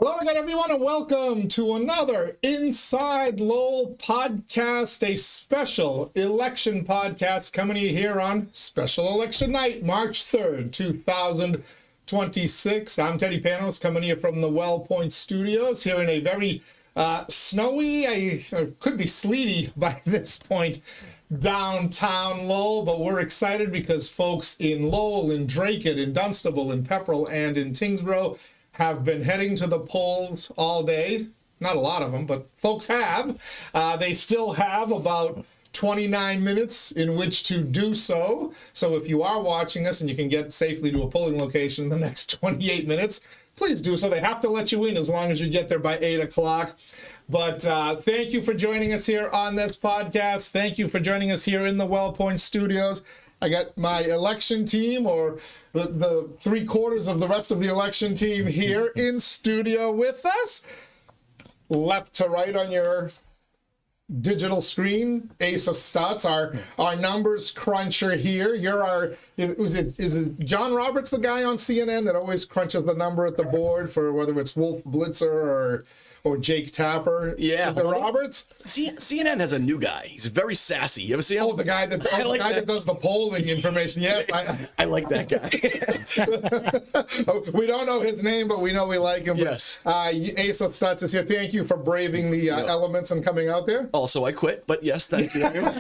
Hello again, everyone, and welcome to another Inside Lowell podcast, a special election podcast coming to you here on special election night, March 3rd, 2026. I'm Teddy Panos, coming to you from the Well Point Studios here in a very snowy, could be sleety by this point, downtown Lowell, but we're excited because folks in Lowell, in Dracut, in Dunstable, in Pepperell, and in Tyngsborough have been heading to the polls all day. Not a lot of them, but folks have. They still have about 29 minutes in which to do so. So if you are watching us and you can get safely to a polling location in the next 28 minutes, please do so. They have to let you in as long as you get there by 8 o'clock. But thank you for joining us here on this podcast. Thank you for joining us here in the Well Point Studios. I got my election team, or the 3/4 of the rest of the election team here in studio with us. Left to right on your digital screen, Asa Stutz, our numbers cruncher here. Is it John Roberts, the guy on CNN that always crunches the number at the board for whether it's Wolf Blitzer or Jake Tapper? Yeah. Is it Roberts? CNN has a new guy. He's very sassy. You ever see him? Oh, the guy that does the polling information. Yeah, I like that guy. We don't know his name, but we know we like him. Yes. Asa Stutz is here. Thank you for braving the elements and coming out there. Also, I quit, but yes, thank you. You're not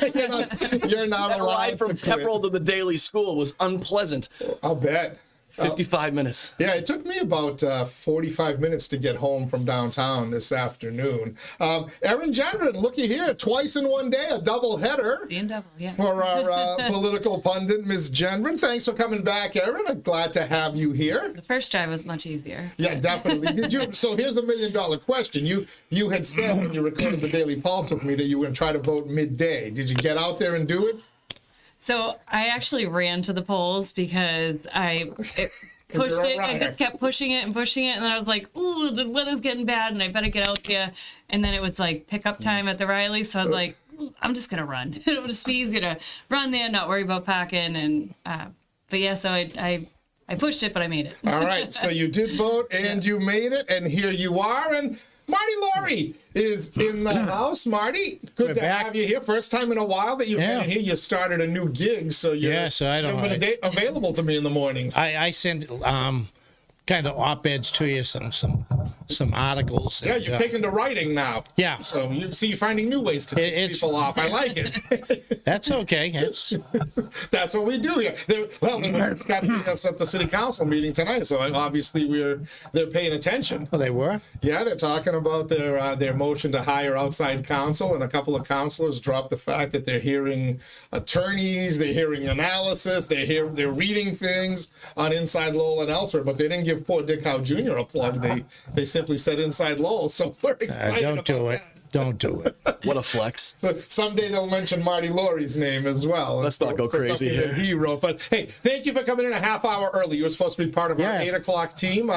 That allowed ride from to quit. Pepperell to the daily school was unpleasant. I'll bet. 55 minutes. Yeah, it took me about 45 minutes to get home from downtown this afternoon. Erin Gendron, looky here, twice in one day, a double header. Seeing double, yeah. For our political pundit, Ms. Gendron. Thanks for coming back, Erin. I'm glad to have you here. The first drive was much easier. Yeah, definitely. Did you? So here's the $1 million question. You had said when you recorded the Daily Pulse with me that you were going to try to vote midday. Did you get out there and do it? So I actually ran to the polls because I pushed it. I just kept pushing it, and I was like, ooh, the weather's getting bad, and I better get out there. And then it was like pickup time at the Riley, so I was like, I'm just gonna run. It'll just be easier to run there, not worry about parking. And but yeah, so I pushed it, but I made it. All right, so you did vote and you made it, and here you are. And Marty Lorrey is in the house. Marty, good to have you here. First time in a while that you've been here. You started a new gig, so so I don't you've been available to me in the mornings. I send kind of op-eds to you, some articles. Yeah, you've taken to writing now. Yeah. So you're finding new ways to take people off. I like it. That's okay. That's what we do here. They were discussing us at the city council meeting tonight, so obviously they're paying attention. Oh, they were? Yeah, they're talking about their motion to hire outside counsel, and a couple of councilors dropped the fact that they're hearing attorneys, they're hearing analysis, they're reading things on Inside Lowell and elsewhere, but they didn't give poor Dick Howe Jr. a plug. They simply said Inside Lowell, so we're excited Don't do it. Don't do it. What a flex. Someday they'll mention Marty Lorrey's name as well. Let's not go crazy here. He wrote. But hey, thank you for coming in a half hour early. You were supposed to be part of our 8 o'clock team.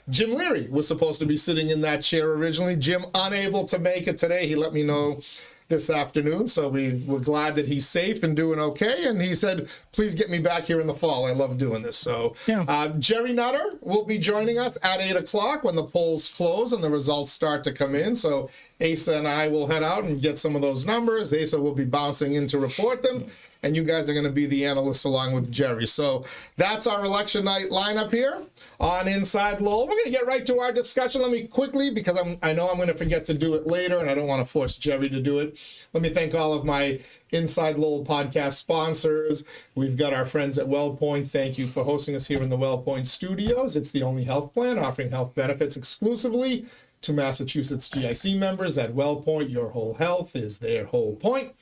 Jim Leary was supposed to be sitting in that chair originally. Jim unable to make it today. He let me know this afternoon, so we're glad that he's safe and doing okay. And he said, please get me back here in the fall. I love doing this. So Gerry Nutter will be joining us at 8 o'clock when the polls close and the results start to come in. So Asa and I will head out and get some of those numbers. Asa will be bouncing in to report them, and you guys are going to be the analysts along with Gerry. So that's our election night lineup here on Inside Lowell. We're going to get right to our discussion. Let me quickly, because I know I'm going to forget to do it later, and I don't want to force Gerry to do it. Let me thank all of my Inside Lowell podcast sponsors. We've got our friends at Well Point. Thank you for hosting us here in the Well Point Studios. It's the only health plan offering health benefits exclusively to Massachusetts GIC members. At Well Point, your whole health is their whole point.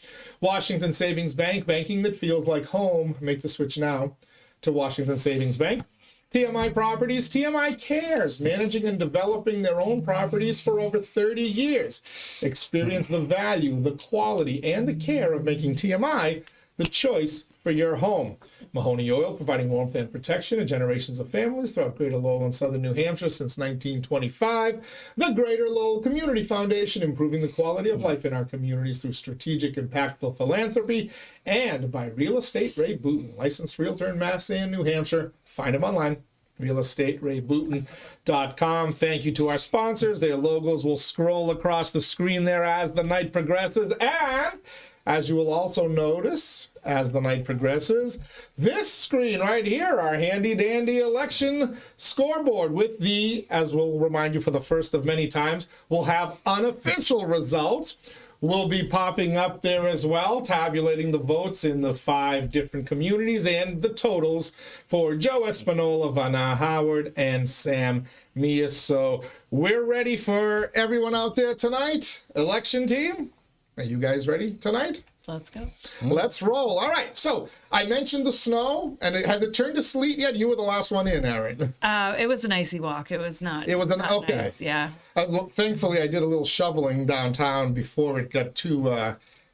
Washington Savings Bank, banking that feels like home. Make the switch now to Washington Savings Bank. TMI Properties, TMI Cares, managing and developing their own properties for over 30 years. Experience the value, the quality, and the care of making TMI the choice for your home. Mahoney Oil, providing warmth and protection to generations of families throughout Greater Lowell and Southern New Hampshire since 1925. The Greater Lowell Community Foundation, improving the quality of life in our communities through strategic, impactful philanthropy. And by Real Estate Ray Booton, licensed realtor in Mass and New Hampshire. Find him online realestateraybootton.com. Thank you to our sponsors. Their logos will scroll across the screen there as the night progresses. And as you will also notice as the night progresses, this screen right here, our handy dandy election scoreboard with the, as we'll remind you for the first of many times, we'll have unofficial results will be popping up there as well, tabulating the votes in the 5 different communities and the totals for Joe Espinola, Vanna Howard, and Sam Meas. So we're ready for everyone out there tonight. Election team, are you guys ready tonight? Let's go. Let's roll. All right. So I mentioned the snow, and has it turned to sleet yet? You were the last one in, Erin. It was an icy walk. It was not. It was an not okay. Nice. Yeah. Thankfully, I did a little shoveling downtown before it got too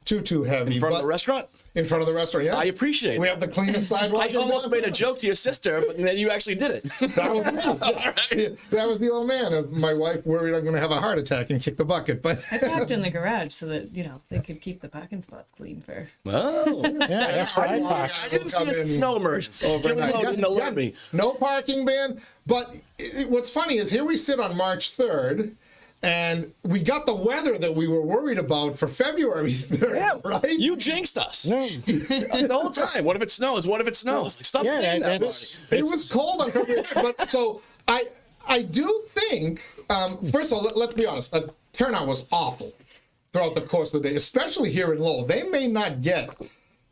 heavy. In front of the restaurant? In front of the restaurant, yeah. I appreciate it. We have the cleanest sidewalk. I almost made a joke to your sister, but then you actually did it. That was me. Yeah. That was the old man. My wife worried I'm going to have a heart attack and kick the bucket. But I parked in the garage so that they could keep the parking spots clean for. Oh, Yeah, that's what I thought. I didn't see a snow emergency. overnight. Gillian didn't alert me. No parking ban. But what's funny is here we sit on March 3rd. And we got the weather that we were worried about for February 3rd, right? You jinxed us the whole time. What if it snows? What if it snows? Like, stop Yeah, saying that. that's- It was cold on February 3rd, but so I do think, first of all, let's be honest, turnout was awful throughout the course of the day, especially here in Lowell. They may not get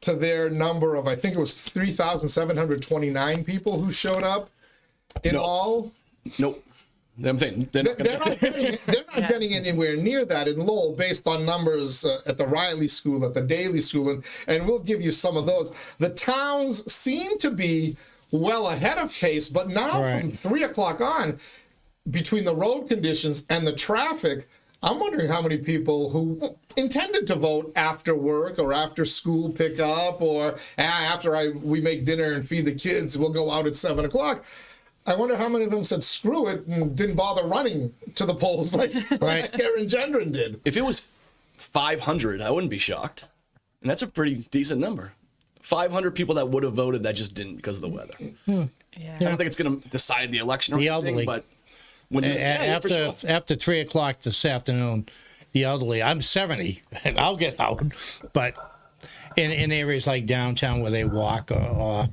to their number of, I think it was 3,729 people who showed up in all. Nope. I'm saying they're not They're gonna not getting anywhere near that in Lowell based on numbers at the Riley School, at the Daly School, and we'll give you some of those. The towns seem to be well ahead of pace, but now from 3 o'clock on, between the road conditions and the traffic, I'm wondering how many people who intended to vote after work or after school pick up or after we make dinner and feed the kids, we'll go out at 7 o'clock. I wonder how many of them said screw it and didn't bother running to the polls like Erin Gendron did. If it was 500, I wouldn't be shocked. And that's a pretty decent number. 500 people that would have voted that just didn't because of the weather. Yeah. I don't think it's going to decide the election or The anything, elderly. but when After 3 o'clock this afternoon, the elderly, I'm 70 and I'll get out, but in areas like downtown where they walk or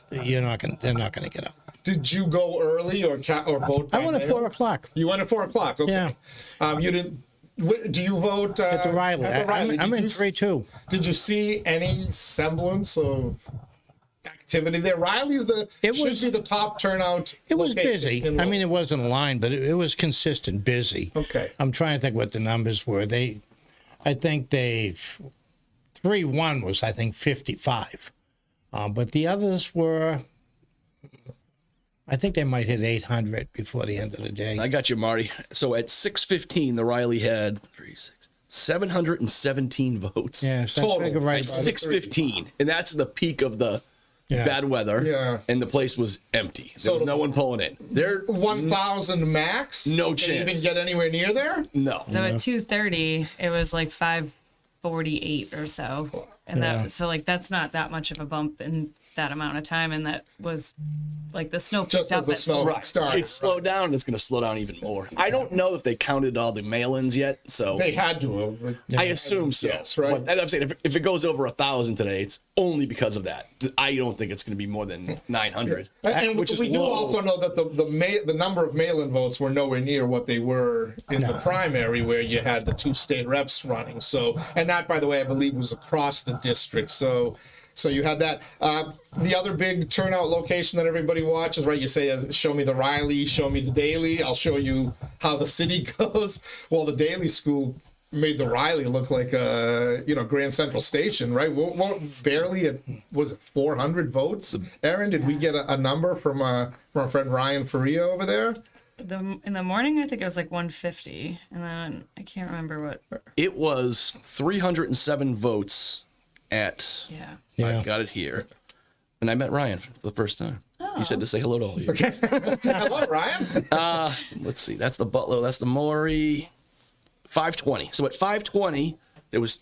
they're not going to get out. Did you go early or vote? I went at 4 o'clock. You went at 4 o'clock. Okay. Yeah. You didn't. Do you vote At the Riley. I'm in 3-2. Did you see any semblance of activity there? Riley's should be the top turnout. It was location busy. in I Lowell. mean, it wasn't a line, but it was consistent, busy. Okay. I'm trying to think what the numbers were. I think 3-1 was, 55. But the others were, I think they might hit 800 before the end of the day. I got you, Marty. So at 6:15, the Riley had 717 votes. Yeah, so Total. I figure right At about 6:15, and that's the peak of the Yeah. bad weather. Yeah. And the place was empty. There So was no one pulling in. There, 1,000 max. No Did they even chance. get anywhere near there? no. So at 2:30, it was like 5:48 or so, and that's not that much of a bump in that amount of time, and that was like the snow picked Just as up the at snow started. It slowed down, and it's going to slow down even more. I don't know if they counted all the mail-ins yet, so They had to have. I assume so. Yes, right. But I'm saying if it goes over 1,000 today, it's only because of that. I don't think it's going to be more than 900, And which is we do low. also know that the number of mail-in votes were nowhere near what they were in the primary, where you had the 2 state reps running. So, and that, by the way, I believe was across the district. So you had that. The other big turnout location that everybody watches, right? You say, show me the Riley, show me the Daly. I'll show you how the city goes. Well, the Daly School made the Riley look like a Grand Central Station, right? Barely was it 400 votes? Erin, did we get a number from our friend Ryan Faria over there? in the morning. I think it was like 150, and then I can't remember what. It was 307 votes at. Yeah. I've got it here, and I met Ryan for the first time. He said to say hello to all you. Hello, Ryan. Let's see. That's the Butler. That's the Maury. 520. So at 520, there was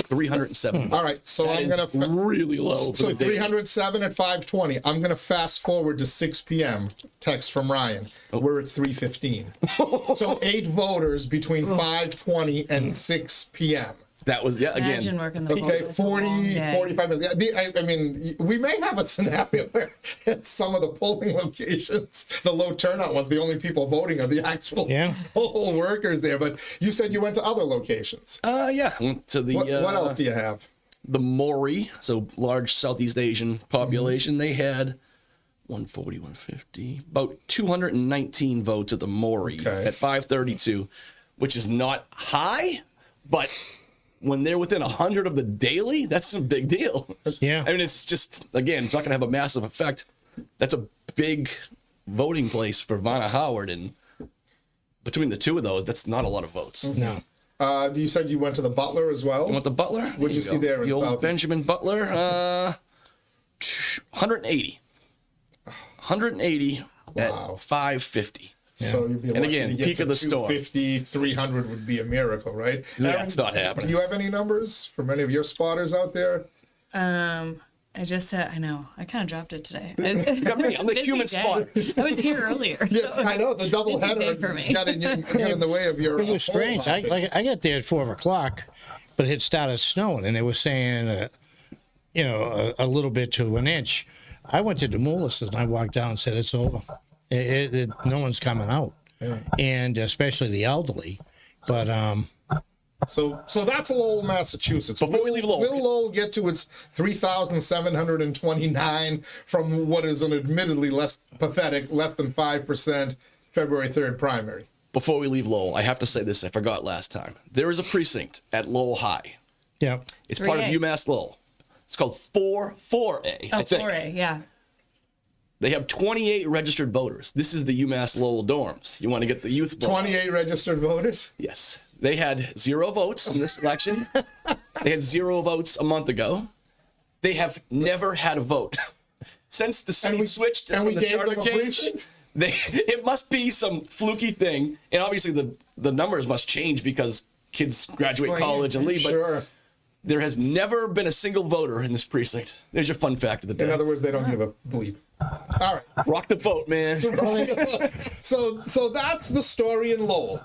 307. All right, so I'm going to really low. So for the day. 307 at 5:20. I'm going to fast forward to 6 p.m. Text from Ryan. We're at 3:15. So 8 voters between 5:20 and 6 p.m. That was Imagine again. working the polls. Okay, That's a long 40, day. 45 minutes. I mean, we may have a scenario where at some of the polling locations, the low turnout ones, the only people voting are the actual poll workers there. But you said you went to other locations. Yeah. Went to the What else do you have? the Maury, so large Southeast Asian population. They had 140, 150, about 219 votes at the Maury at 532, which is not high, but when they're within 100 of the daily, that's a big deal. Yeah. I mean, it's just, again, it's not going to have a massive effect. That's a big voting place for Vanna Howard, and between the two of those, that's not a lot of votes. No. You said you went to the Butler as well? You want the Butler? What'd you see go. there in The old South? Benjamin Butler, 180. 180 Wow. at 550. So you'd be And lucky again, to get peak to of the storm. 250, 300 would be a miracle, right? That's not Do happening. you have any numbers from any of your spotters out there? I just, I know, I kind of dropped it today. got me. I'm the Busy human day. spotter. I was here earlier. Yeah, I know the double Busy day header for me. got in the way of your. It was strange. I got there at 4 o'clock, but it had started snowing, and it was saying, a little bit to an inch. I went to Demoulas and I walked down and said, it's over. No one's coming out, and especially the elderly. But So that's Lowell, Massachusetts. Before we leave Lowell. Will Lowell get to its 3,729 from what is an admittedly less than 5% February 3rd primary? Before we leave Lowell, I have to say this. I forgot last time. There is a precinct at Lowell High. yeah, It's part of 3A. UMass Lowell. It's called 4A, I think. 4A, yeah. They have 28 registered voters. This is the UMass Lowell dorms. You want to get the youth vote? 28 registered voters. Yes. They had 0 votes in this election. They had 0 votes a month ago. They have never had a vote. Since the city switched and from we the gave charter them a change, precinct? it must be some fluky thing. And obviously the numbers must change because kids graduate college and leave. But Sure. there has never been a single voter in this precinct. There's your fun fact of the In day. other words, they don't give a bleep. All right. Rock the vote, man. So that's the story in Lowell.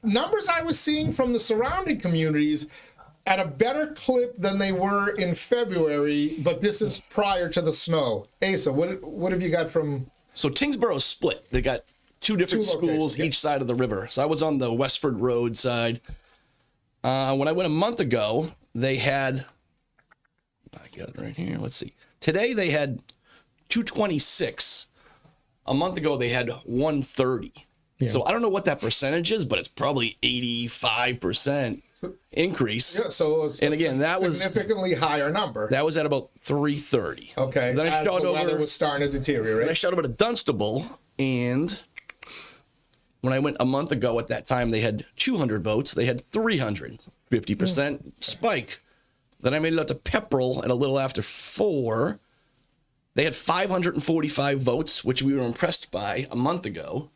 Numbers I was seeing from the surrounding communities at a better clip than they were in February, but this is prior to the snow. Asa, what have you got from? So Tyngsborough's split. They got 2 different Two schools locations, yeah. each side of the river. So I was on the Westford Road side. When I went a month ago, they had, I got it right here. Let's see. Today they had 226. A month ago they had 130. So I don't know what that percentage is, but it's probably 85% increase. Yeah, so it's And again, that was- significantly higher number. That was at about 330. Okay, Then I as the shot weather over. was starting to And I deteriorate. shot over to Dunstable, and when I went a month ago at that time, they had 200 votes. They had 300, 50% spike. Then I made it out to Pepperell at a little after 4. They had 545 votes, which we were impressed by a month ago.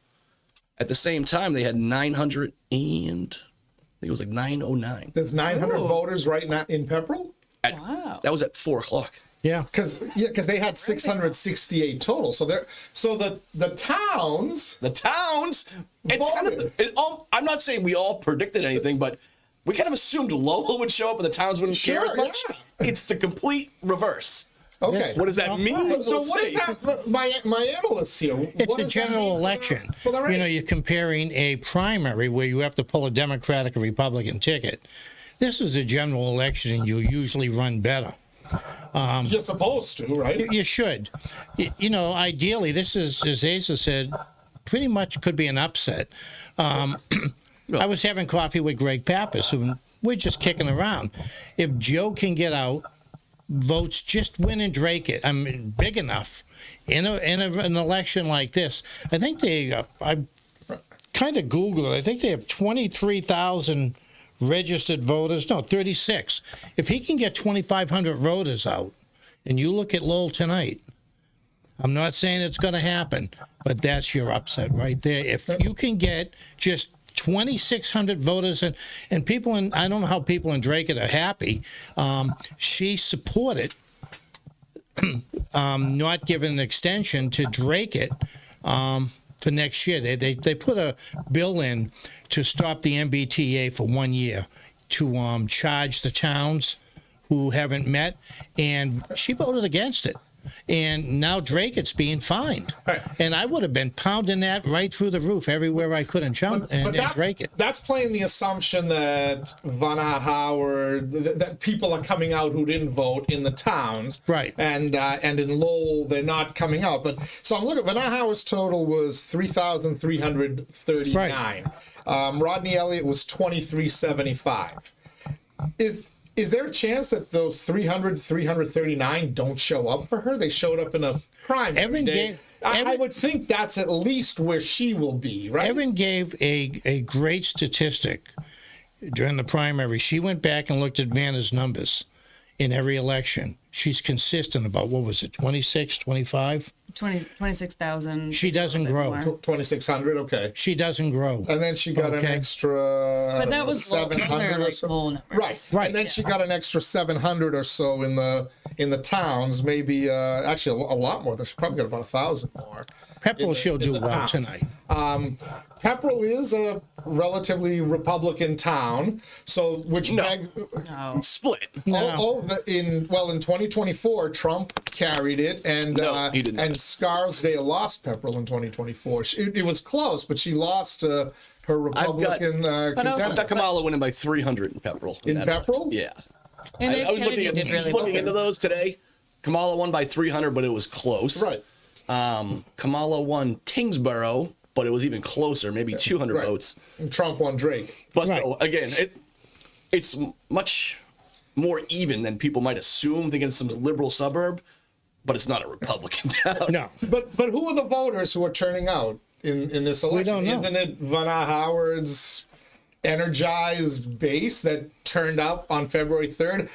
At the same time, they had 900 and I think it was like 909. There's 900 voters right now in Pepperell? Wow. That was at 4 o'clock. yeah. Because they had 668 total. So the towns. The towns, it's kind of, I'm not saying we all predicted anything, but we kind of assumed Lowell would show up and the towns wouldn't care Sure, as much. yeah. It's the complete reverse. Okay. What does that mean? So We'll what is see. that? My analysts here. It's what a does that general mean election. for the race? You're comparing a primary where you have to pull a Democratic or Republican ticket. This is a general election, and you usually run better. You're supposed to, right? You should. Ideally, this is, as Asa said, pretty much could be an upset. I was having coffee with Greg Pappas, and we're just kicking around. If Joe can get out, votes just win in Dracut. I mean, big enough in an election like this. I think I kind of Googled it. I think they have 23,000 registered voters. No, 36. If he can get 2,500 voters out, and you look at Lowell tonight, I'm not saying it's going to happen, but that's your upset right there. If you can get just 2,600 voters, and people in, I don't know how people in Dracut are happy. She supported not giving an extension to Dracut for next year. They put a bill in to stop the MBTA for 1 year to charge the towns who haven't met, and she voted against it. And now Dracut's being fined. Right. And I would have been pounding that right through the roof everywhere I could in Dracut. That's playing the assumption that Vanna Howard, that people are coming out who didn't vote in the towns. Right. And in Lowell, they're not coming out. But so I'm looking, Vanna Howard's total was 3,339. Right. Rodney Elliott was 2,375. Is there a chance that those 339 don't show up for her? They showed up in a primary day. I would think that's at least where she will be, right? Erin gave a great statistic during the primary. She went back and looked at Vanna's numbers in every election. She's consistent about, what was it, 26, 25? 26,000. She doesn't grow. 2,600, okay. She doesn't grow. And then she got an extra But that was 700 or so. Right. And then she got an extra 700 or so in the towns, maybe actually a lot more. She probably got about 1,000 more. Pepperell she'll do well towns. tonight. Pepperell is a relatively Republican town, so which begs split. In 2024 Trump carried it, and No, he did not. and Scarsdale lost Pepperell in 2024. It was close, but she lost her Republican contender. I've got Kamala winning by 300 in Pepperell. In Pepperell? Yeah. And I was looking into those today. Kamala won by 300, but it was close. Right. Kamala won Tyngsborough, but it was even closer, maybe 200 votes. And Trump won Drake. But still, again, it's much more even than people might assume, thinking it's some liberal suburb, but it's not a Republican town. No. But who are the voters who are turning out in this election? We don't know. Isn't it Vanna Howard's energized base that turned up on February 3rd?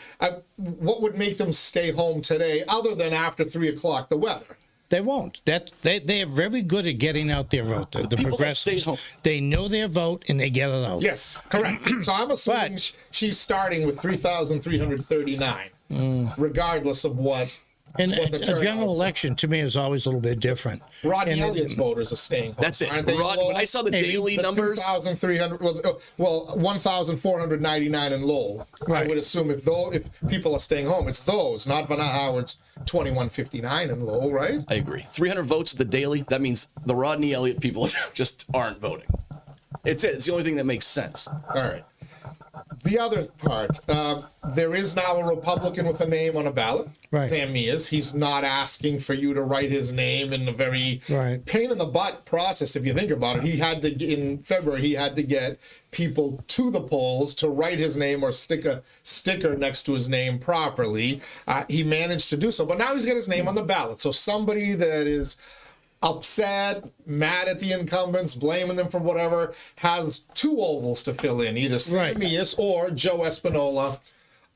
What would make them stay home today, other than after 3 o'clock, the weather? They won't. They are very good at getting out their vote. The People that stay progressives, home. they know their vote and they get it out. Yes, correct. So I'm assuming she's starting with 3,339, regardless of what. And what the a turnout general is. election to me is always a little bit different. Rodney And it- Elliott's voters are staying home. That's it. Aren't they? When I saw the daily numbers, 2,300, 1,499 in Lowell. I Right. would assume if people are staying home, it's those, not Vanna Howard's 2,159 in Lowell, right? I agree. 300 votes at the daily, that means the Rodney Elliott people just aren't voting. It's it. It's the only thing that makes sense. All right. The other part, there is now a Republican with a name on a ballot, Right. Sam Meas. He's not asking for you to write his name in a very Right. pain in the butt process. If you think about it, in February, he had to get people to the polls to write his name or stick a sticker next to his name properly. He managed to do so, but now he's got his name on the ballot. So somebody that is upset, mad at the incumbents, blaming them for whatever, has two ovals to fill in, either Sam Right. Meas or Joe Espinola,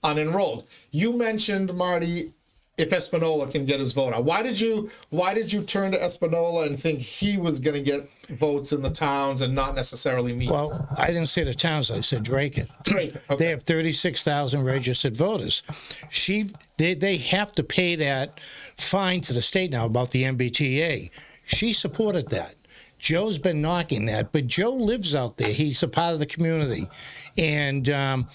unenrolled. You mentioned, Marty, if Espinola can get his vote out. Why did you turn to Espinola and think he was going to get votes in the towns and not necessarily Meas? Well, I didn't say the towns. I said Dracut. Okay. They have 36,000 registered voters. They have to pay that fine to the state now about the MBTA. She supported that. Joe's been knocking that, but Joe lives out there. He's a part of the community. And Can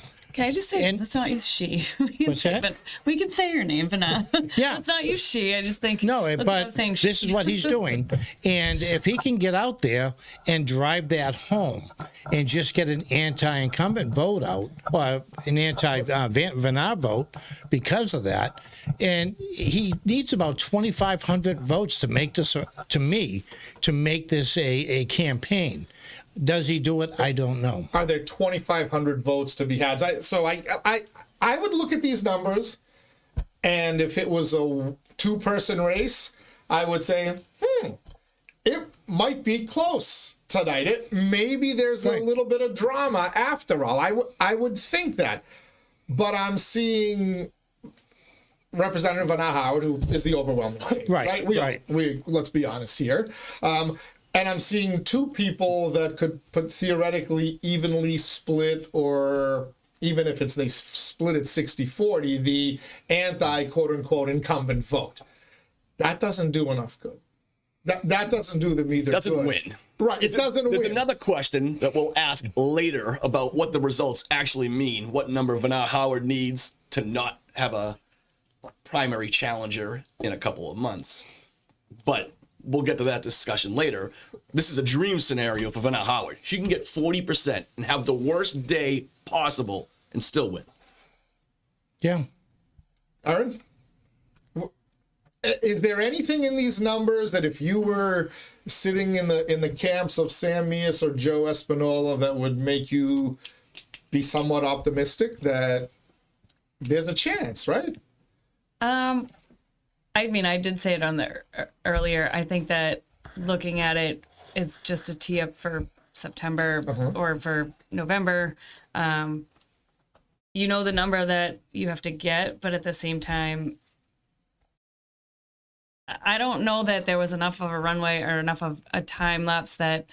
I just say let's not use she? What's that? But we can say her name, Vanna. Yeah. Let's not use she. I just think no, let's but stop saying this she. is what he's doing. And if he can get out there and drive that home and just get an anti-incumbent vote out, or an anti-Vanna vote because of that, and he needs about 2,500 votes to make this, to make this a campaign. Does he do it? I don't know. Are there 2,500 votes to be had? I would look at these numbers, and if it was a two-person race, I would say, it might be close tonight. Maybe there's a little bit of drama after all. I would think that. But I'm seeing Representative Vanna Howard, who is the overwhelming case, Right. We let's be honest here. And I'm seeing two people that could put theoretically evenly split, or even if they split at 60-40, the anti quote unquote incumbent vote. That doesn't do enough good. That doesn't do them either. Doesn't good. win. Right, it doesn't There's win. another question that we'll ask later about what the results actually mean, what number Vanna Howard needs to not have a primary challenger in a couple of months. But we'll get to that discussion later. This is a dream scenario for Vanna Howard. She can get 40% and have the worst day possible and still win. Yeah. Erin? Is there anything in these numbers that if you were sitting in the camps of Sam Meas or Joe Espinola that would make you be somewhat optimistic that there's a chance, right? I mean, I did say it on the earlier. I think that looking at it is just a tee up for September or for November. You know the number that you have to get, but at the same time, I don't know that there was enough of a runway or enough of a time lapse that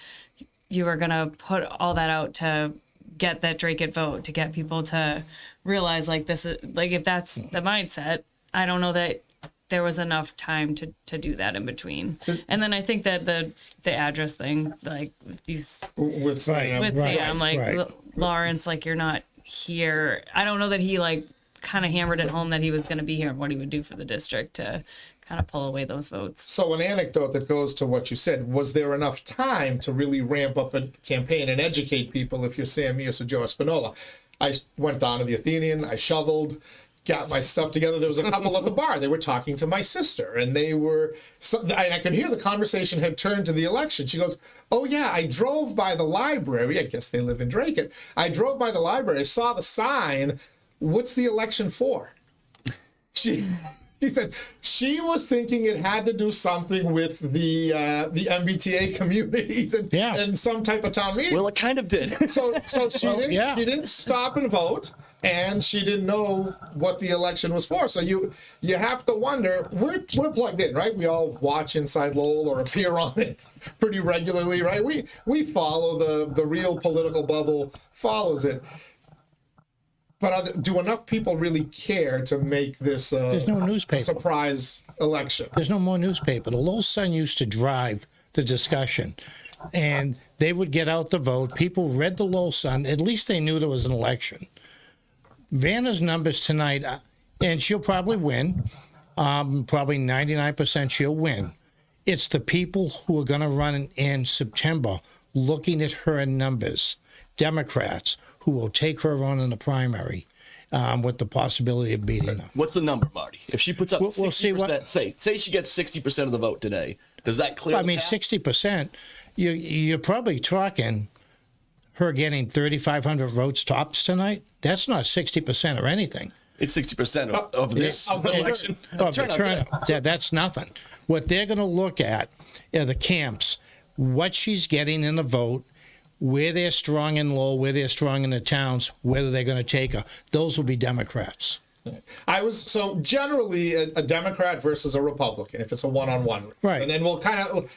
you were going to put all that out to get that Dracut vote, to get people to realize like this is like, if that's the mindset, I don't know that there was enough time to do that in between. And then I think that the address thing, like these With Sam. with Right, Sam, like right. Lawrence, like you're not here. I don't know that he like kind of hammered it home that he was going to be here and what he would do for the district to kind of pull away those votes. So an anecdote that goes to what you said, was there enough time to really ramp up a campaign and educate people if you're Sam Meas or Joe Espinola? I went down to the Athenian, I shoveled, got my stuff together. There was a couple at the bar. They were talking to my sister, and and I could hear the conversation had turned to the election. She goes, "Oh yeah, I drove by the library. I guess they live in Dracut. I drove by the library. I saw the sign. What's the election for?" She said she was thinking it had to do something with the MBTA communities and some type of town meeting. Well, it kind of did. So she didn't stop and vote, and she didn't know what the election was for. So you have to wonder. We're plugged in, right? We all watch Inside Lowell or appear on it pretty regularly, right? We follow the real political bubble follows it. But do enough people really care to make this There's no newspaper. a surprise election? There's no more newspaper. The Lowell Sun used to drive the discussion, and they would get out the vote. People read the Lowell Sun. At least they knew there was an election. Vanna's numbers tonight, and she'll probably win. Probably 99% she'll win. It's the people who are going to run in September looking at her numbers, Democrats, who will take her on in the primary with the possibility of beating her. What's the number, Marty? If she puts up 60%, we'll see what, say she gets 60% of the vote today, does that clear I the mean, path? 60%, you're probably talking her getting 3,500 votes tops tonight. That's not 60% or anything. It's 60% of this election. Of the turnout. That's nothing. What they're going to look at are the camps, what she's getting in the vote, where they're strong in Lowell, where they're strong in the towns, whether they're going to take her. Those will be Democrats. So generally a Democrat versus a Republican if it's a one-on-one race. Right. And then we'll kind of,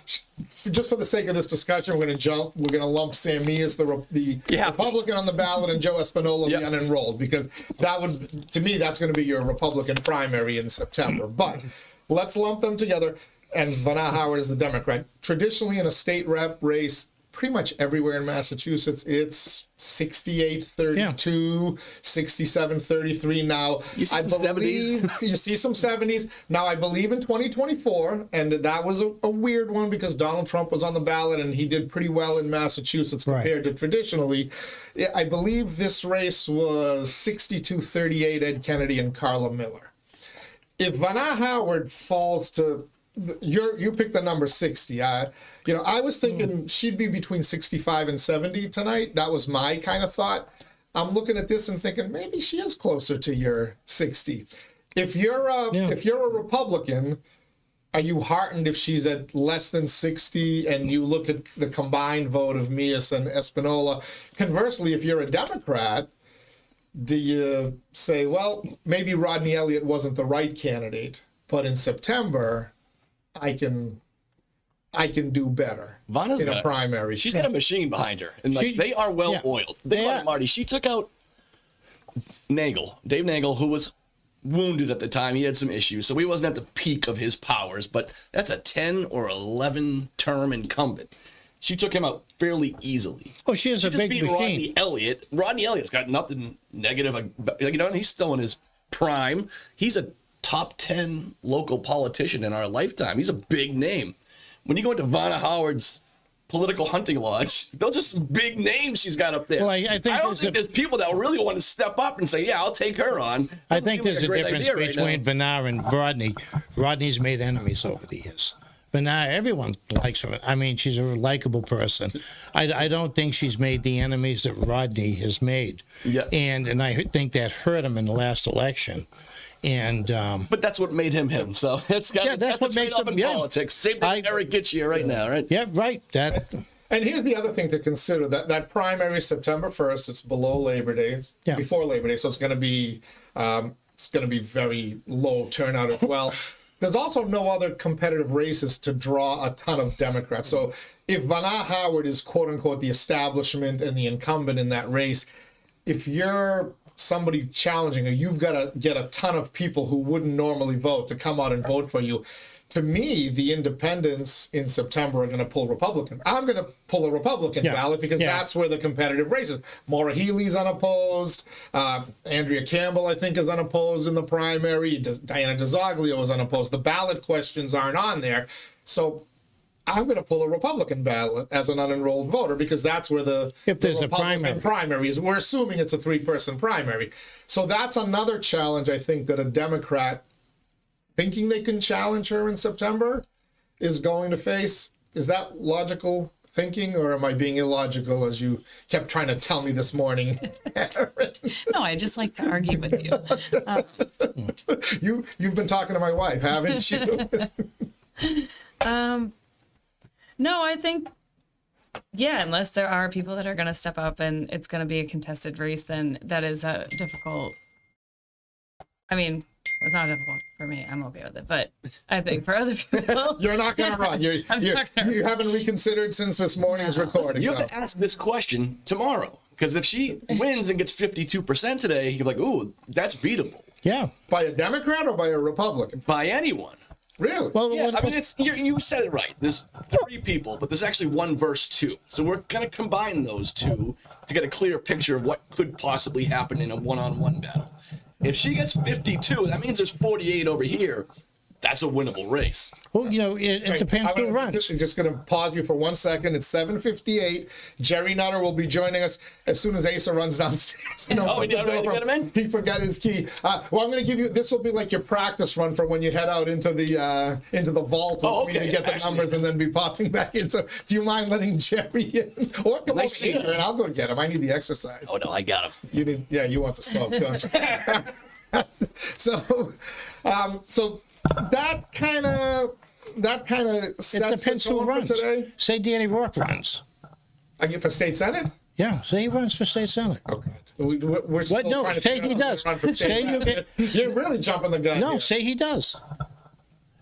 just for the sake of this discussion, we're going to lump Sam Meas, the Republican on the ballot, and Joe Espinola, the unenrolled, because to me that's going to be your Republican primary in September. But let's lump them together, and Vanna Howard is the Democrat. Traditionally in a state rep race, pretty much everywhere in Massachusetts, it's 68-32, 67-33 now. You see I some believe 70s. You see some 70s. Now, I believe in 2024, and that was a weird one because Donald Trump was on the ballot and he did pretty well in Massachusetts compared to traditionally. I believe this race was 62-38, Ed Kennedy and Carla Miller. If Vanna Howard falls to you picked the number 60. I was thinking she'd be between 65 and 70 tonight. That was my kind of thought. I'm looking at this and thinking maybe she is closer to your 60. If you're a Republican, are you heartened if she's at less than 60 and you look at the combined vote of Meas and Espinola? Conversely, if you're a Democrat, do you say, well, maybe Rodney Elliott wasn't the right candidate, but in September, I can I can do better Vanna's in a primary. She's got a machine behind her, and like they are well oiled. Think about it, Marty. She took out Dave Nagel, who was wounded at the time. He had some issues, so he wasn't at the peak of his powers. But that's a 10 or 11 term incumbent. She took him out fairly easily. Oh, she has a big beat machine. Rodney Elliott. Rodney Elliott's got nothing negative. He's still in his prime. He's a top 10 local politician in our lifetime. He's a big name. When you go into Vanna Howard's political hunting lodge, those are some big names she's got up there. Well, I don't think there's people that really want to step up and say, yeah, I'll take her on. I think there's a difference between now. Vanna and Rodney. Rodney's made enemies over the years. Vanna, everyone likes her. I mean, she's a likable person. I don't think she's made the enemies that Rodney has made. Yeah. And I think that hurt him in the last election. And but that's what made him him. So that's what makes him in politics. Same thing Eric gets here right now, right? Yeah, right. And here's the other thing to consider: that primary is September 1st. It's below Labor Day, before Labor Day, so it's going to be very low turnout as well. There's also no other competitive races to draw a ton of Democrats. So if Vanna Howard is quote unquote the establishment and the incumbent in that race, if you're somebody challenging her, you've got to get a ton of people who wouldn't normally vote to come out and vote for you. To me, the independents in September are going to pull Republican. I'm going to pull a Republican ballot because that's where the competitive race is. Maura Healey's unopposed. Andrea Campbell, I think, is unopposed in the primary. Diana DeZoglio is unopposed. The ballot questions aren't on there. So I'm going to pull a Republican ballot as an unenrolled voter because that's where the Republican primary is. We're assuming it's a 3-person primary. So that's another challenge, I think, that a Democrat thinking they can challenge her in September is going to face. Is that logical thinking, or am I being illogical as you kept trying to tell me this morning? No, I just like to argue with you. You've been talking to my wife, haven't you? No, I think, unless there are people that are going to step up and it's going to be a contested race, then that is a difficult. I mean, it's not difficult for me. I'm okay with it. But I think for other people. You're not going to run. You haven't reconsidered since this morning's recording. You have to ask this question tomorrow. Because if she wins and gets 52% today, you're like, ooh, that's beatable. Yeah. By a Democrat or by a Republican? By anyone. Really? Well, yeah, I mean, you said it right. There's 3 people, but there's actually 1 versus 2. So we're going to combine those 2 to get a clear picture of what could possibly happen in a one-on-one battle. If she gets 52, that means there's 48 over here. That's a winnable race. Well, it depends who runs. I'm just going to pause you for 1 second. It's 7:58. Gerry Nutter will be joining us as soon as Asa runs downstairs. You get him in? He forgot his key. Well, I'm going to give you, this will be like your practice run for when you head out into the vault for me to get the numbers and then be popping back in. So do you mind letting Gerry in? Or come over here and I'll go get him. I need the exercise. Oh, no, I got him. You want the smoke, don't you? So that kind of sets It depends the tone who runs. for today. Say Danny Rourke runs. I get for state senate. Yeah, say he runs for state senate. Oh God, we're still No, trying to say figure he out does. who run for state Say senate. You're really jumping the gun. No, here. say he does.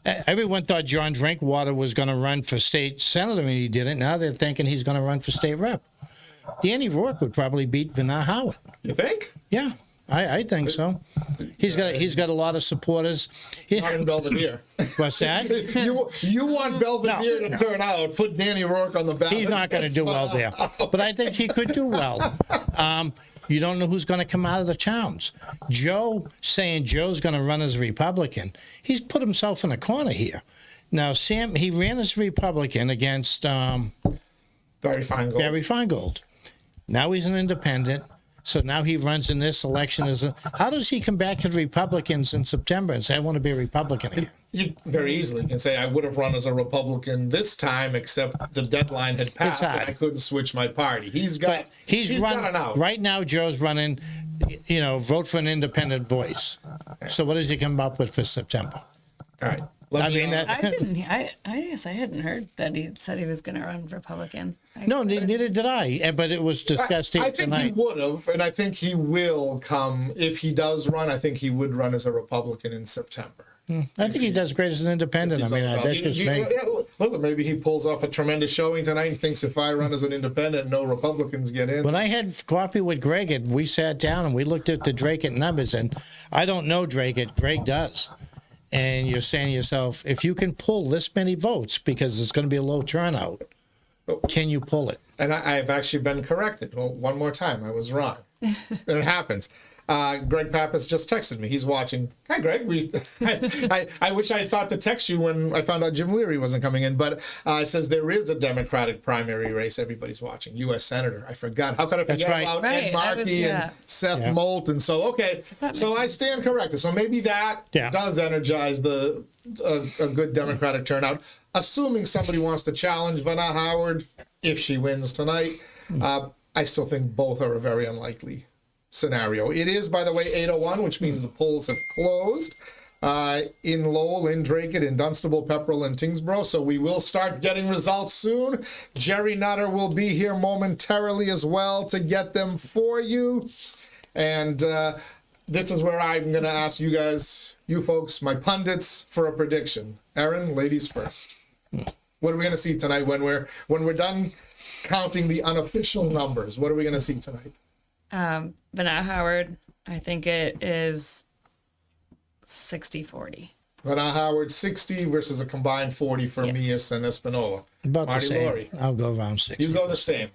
Everyone thought John Drinkwater was going to run for state senate. I mean, he didn't. Now they're thinking he's going to run for state rep. Danny Rourke would probably beat Vanna Howard. You think? Yeah. I think so. He's got a lot of supporters. Not in Belvedere. What's that? You want Belvedere to turn out? Put Danny Rourke on the ballot. He's not going to do well there, but I think he could do well. You don't know who's going to come out of the towns. Joe saying Joe's going to run as a Republican. He's put himself in a corner here. Now Sam, he ran as a Republican against Barry Feingold. Now he's an independent. So now he runs in this election how does he come back to the Republicans in September and say, I want to be a Republican again? You very easily can say, I would have run as a Republican this time, except the deadline had passed and I couldn't switch my party. He's got an out. Right now, Joe's running, vote for an independent voice. So what does he come up with for September? All right. I guess I hadn't heard that he said he was going to run Republican. Neither did I. But it was discussed here tonight. I think he would have, and I think he will come if he does run. I think he would run as a Republican in September. I think he does great as an independent. I mean, that's just me. Listen, maybe he pulls off a tremendous showing tonight and thinks if I run as an independent, no Republicans get in. When I had coffee with Greg, and we sat down and we looked at the Dracut numbers, and I don't know Dracut, Greg does. And you're saying to yourself, if you can pull this many votes, because it's going to be a low turnout, can you pull it? And I've actually been corrected. Well, one more time, I was wrong. It happens. Greg Pappas just texted me. He's watching. Hi, Greg. I wish I had thought to text you when I found out Jim Leary wasn't coming in, but it says there is a Democratic primary race everybody's watching. U.S. Senator. I forgot. How could I forget right. about Right, Ed Markey and Seth Moulton? So, okay. So I stand corrected. So maybe that does energize a good Democratic turnout. Assuming somebody wants to challenge Vanna Howard, if she wins tonight, I still think both are a very unlikely scenario. It is, by the way, 8:01, which means the polls have closed in Lowell, in Dracut, in Dunstable, Pepperell, and Tyngsborough. So we will start getting results soon. Gerry Nutter will be here momentarily as well to get them for you. And this is where I'm going to ask you guys, you folks, my pundits, for a prediction. Erin, ladies first. What are we going to see tonight when we're done counting the unofficial numbers? What are we going to see tonight? Vanna Howard, I think it is 60-40. Vanna Howard 60 versus a combined 40 for Meas and Espinola. About Marty the same. Lorrey. I'll go around 60. You go the same.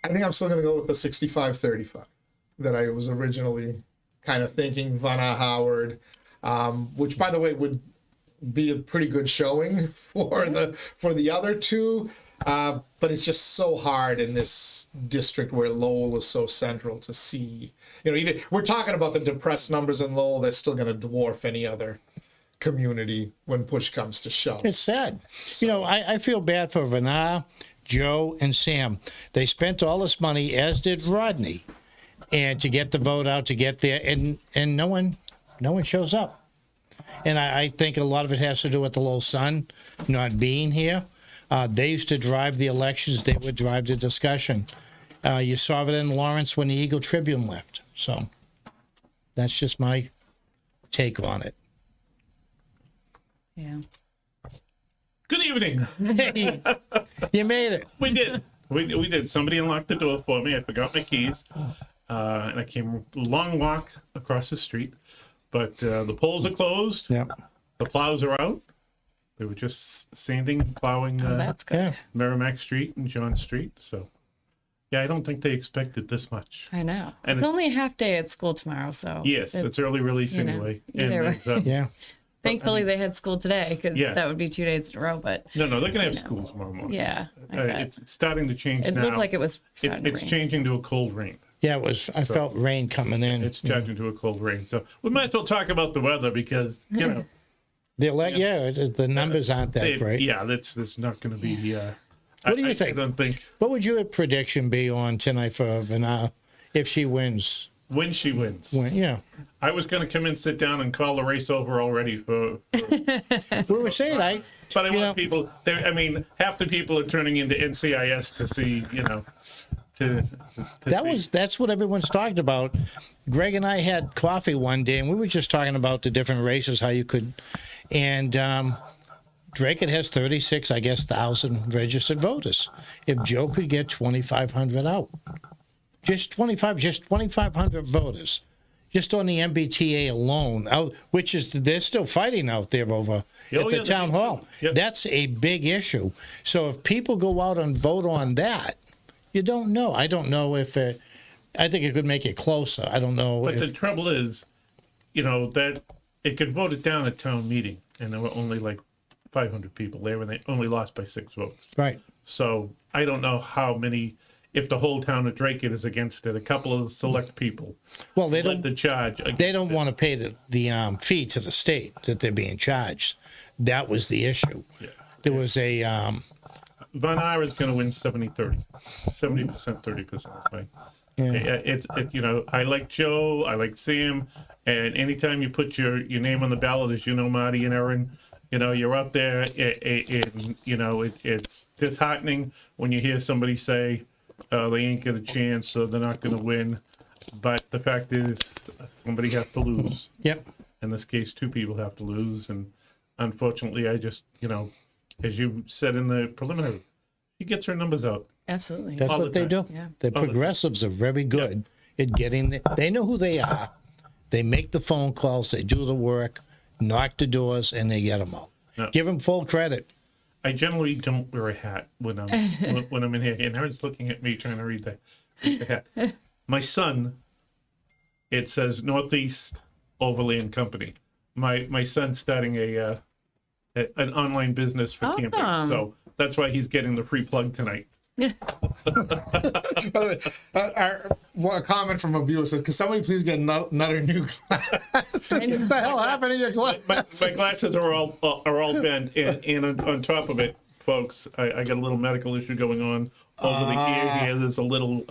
I think I'm still going to go with the 65-35 that I was originally kind of thinking. Vanna Howard, which by the way would be a pretty good showing for the other two. But it's just so hard in this district where Lowell is so central to see. Even we're talking about the depressed numbers in Lowell, they're still going to dwarf any other community when push comes to shove. It's sad. I feel bad for Vanna, Joe, and Sam. They spent all this money, as did Rodney, and to get the vote out, to get there, and no one shows up. And I think a lot of it has to do with the Lowell Sun not being here. They used to drive the elections. They would drive the discussion. You saw it in Lawrence when the Eagle Tribune left. So that's just my take on it. Yeah. Good evening. You made it. We did. We did. Somebody unlocked the door for me. I forgot my keys. And I came a long walk across the street. But the polls are closed. Yeah. The plows are out. They were just sanding and plowing That's good. Yeah. Merrimack Street and John Street. So, yeah, I don't think they expected this much. I know. And It's only a half day at school tomorrow, so. Yes, it's early release anyway. either way. Yeah. Thankfully, they had school today because Yeah. that would be 2 days in a row. But no, they're going to have school tomorrow morning. yeah, I bet. It's starting to change It now. looked like it was starting to It's rain. changing to a cold rain. Yeah, it was. I felt rain coming in. It's changing to a cold rain. So we might as well talk about the weather because, Hmm. The numbers aren't that great. Yeah, there's not going to be. What do you I think? don't think What would your prediction be on tonight for Vanna if she wins? when she wins. Yeah. I was going to come in, sit down, and call the race over already for We were saying, but I want people. I mean, half the people are turning into NCIS to see. To see. That's what everyone's talking about. Greg and I had coffee one day, and we were just talking about the different races, how you could, and Dracut has 36, I guess, 1,000 registered voters. If Joe could get 2,500 out, just 2,500 voters, just on the MBTA alone, which is they're still fighting out there over at the town hall. Yep. That's a big issue. So if people go out and vote on that, you don't know. I don't know if I think it could make it closer. I don't know. But the trouble is, that it could vote it down at town meeting, and there were only like 500 people there, and they only lost by 6 votes. Right. So I don't know how many. If the whole town of Dracut is against it, a couple of select people. Well, they led don't. the charge. They don't want to pay the fee to the state that they're being charged. That was the issue. Yeah. There was a. Von Ira is going to win 70-30, 70%, 30%. Right? Yeah. I like Joe, I like Sam, and anytime you put your name on the ballot, as Marty and Erin, you're up there. It's disheartening when you hear somebody say they ain't got a chance, so they're not going to win. But the fact is, somebody has to lose. Yep. In this case, 2 people have to lose, and unfortunately, I just as you said in the preliminary, she gets her numbers out. Absolutely. That's All what the they do. time. Yeah. The progressives are very good at getting. They know who they are. They make the phone calls. They do the work, knock the doors, and they get them out. Yeah. Give them full credit. I generally don't wear a hat when I'm when I'm in here. And Erin's looking at me trying to read the hat. My son, it says Northeast Overland Company. My son's starting an online business for camping, so that's why he's getting the free plug tonight. By the way, a comment from a viewer said, "Can somebody please get Nutter new glasses? What the hell happened to your glasses?" My glasses are all bent, and on top of it, folks, I got a little medical issue going on over the ear here. There's a little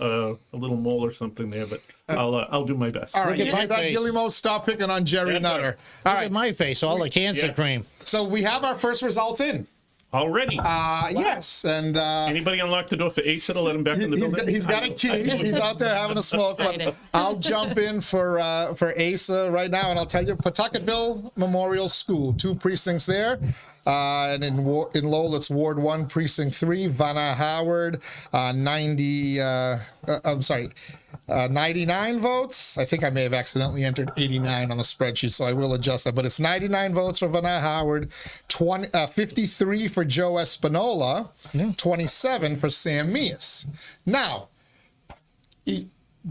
mole or something there, but I'll do my best. All right, Look at you my hear that, face. Gilly-Mo? Stop picking on Gerry That's Nutter. right. All Look right, at my face, all the cancer Yeah. cream. so we have our first results in. Already. Yes, and Anybody unlock the door for Asa to let him back in the building? he's got a key. He's out there having a smoke. But Excited. I'll jump in for Asa right now, and I'll tell you, Pawtuckettville Memorial School, 2 precincts there. And in Lowell, it's Ward 1, Precinct 3, Vanna Howard, 99 votes. I think I may have accidentally entered 89 on the spreadsheet, so I will adjust that. But it's 99 votes for Vanna Howard, 53 for Joe Espinola, 27 for Sam Meas. Now,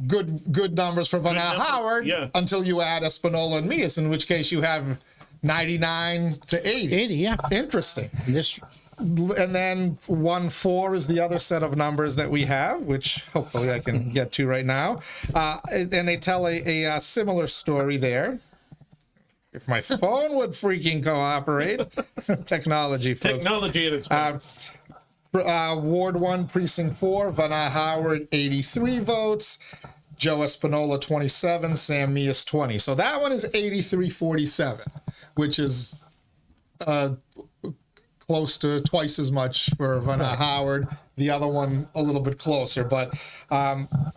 good numbers for Vanna numbers, Howard yeah. until you add Espinola and Meas, in which case you have 99 to 80. 80, yeah. Interesting. This And then 1-4 is the other set of numbers that we have, which hopefully I can get to right now. And they tell a similar story there. If my phone would freaking cooperate. Technology, folks. Technology at its best. Ward 1, Precinct 4, Vanna Howard, 83 votes. Joe Espinola, 27. Sam Meas, 20. So that one is 83-47, which is close to twice as much for Vanna Howard. The other one a little bit closer. But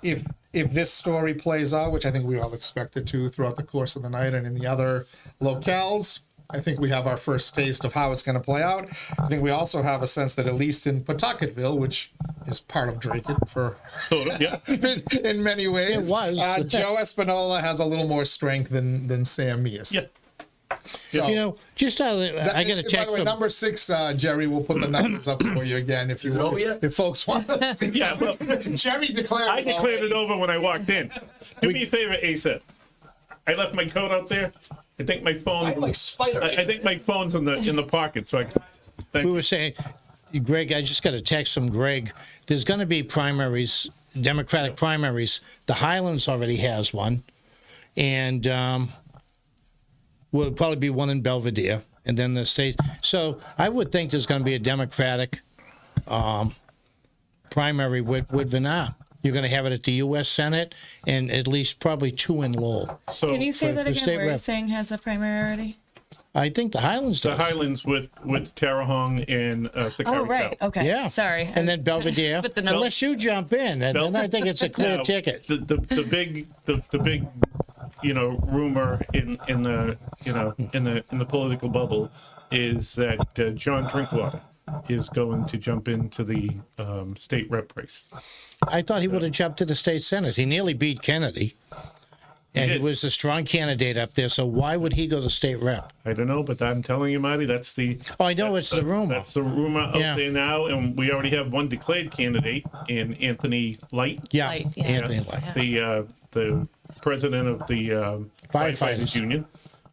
if this story plays out, which I think we all expect it to throughout the course of the night and in the other locales, I think we have our first taste of how it's going to play out. I think we also have a sense that at least in Pawtuckettville, which is part of Dracut for Sort of, yeah. in many ways, It was. Joe Espinola has a little more strength than Sam Meas. Yeah. So, you know, just I got to by check the way, them. number 6, Jerry, will put the numbers up for you again if you want. If folks want to see. Yeah, well, Jerry declared. I declared it over when I walked in. Do me a favor, Asa. I left my coat out there. I think my phone. I think my phone's in the pocket. So We were saying, Greg, I just got a text from Greg. There's going to be primaries, Democratic primaries. The Highlands already has one. And will probably be one in Belvedere. And then the state. So I would think there's going to be a Democratic primary with Vanna. You're going to have it at the U.S. Senate and at least probably 2 in Lowell. So Can you say for- that for again? state Where you're rep. saying has a priority? I think the Highlands the does. Highlands with Tarahong and Sakari Oh, right. Cow. Okay. Yeah. Sorry. And then Belvedere. But the number. Unless you jump in, and then I think it's a clear Now, ticket. The big rumor in the political bubble is that John Drinkwater is going to jump into the state rep race. I thought he would have jumped to the state senate. He nearly beat Kennedy. And he did. was a strong candidate up there, so why would he go to state rep? I don't know, but I'm telling you, Marty, that's the. Oh, I know it's the rumor. That's the rumor out Yeah. there now, and we already have one declared candidate in Anthony Light, Yeah, Light, yeah. Anthony Light. the president of the Firefighters. union.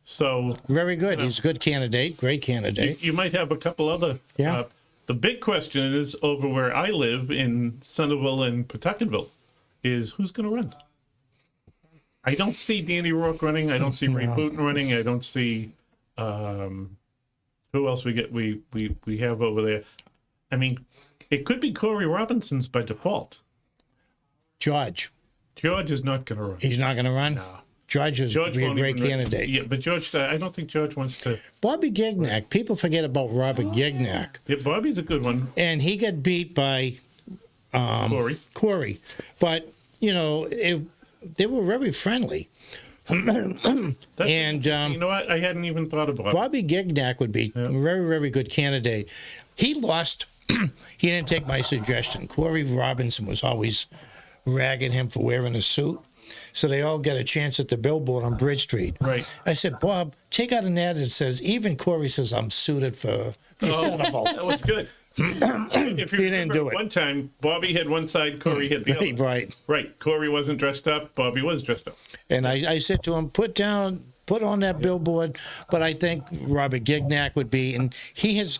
So Very good. He's a good candidate, great candidate. you might have a couple other. Yeah. The big question is over where I live in Centerville and Pawtuckettville is who's going to run. I don't see Danny Rourke running. I don't see Ray Putin running. I don't see who else we have over there. I mean, it could be Corey Robinson's by default. George, George is not going to run. he's not going to run? George is George be a won't great even run. candidate. Yeah, but George, I don't think George wants to. Bobby Gignac, people forget about Robert Gignac. Yeah, Bobby's a good one. And he got beat by Corey. Corey. But, you know, they were very friendly. That's And you know what? I hadn't even thought about it. Bobby Gignac would be a very, very good candidate. he lost. He didn't take my suggestion. Corey Robinson was always ragging him for wearing a suit. So they all get a chance at the billboard on Bridge Street. Right. I said, Bob, take out an ad that says, even Corey says I'm suited for Carnival. That was good. If you He didn't do it. One time, Bobby hit one side, Corey hit the other. Right. Right. Corey wasn't dressed up. Bobby was dressed up. And I said to him, put on that billboard. But I think Robert Gignac would be, and he has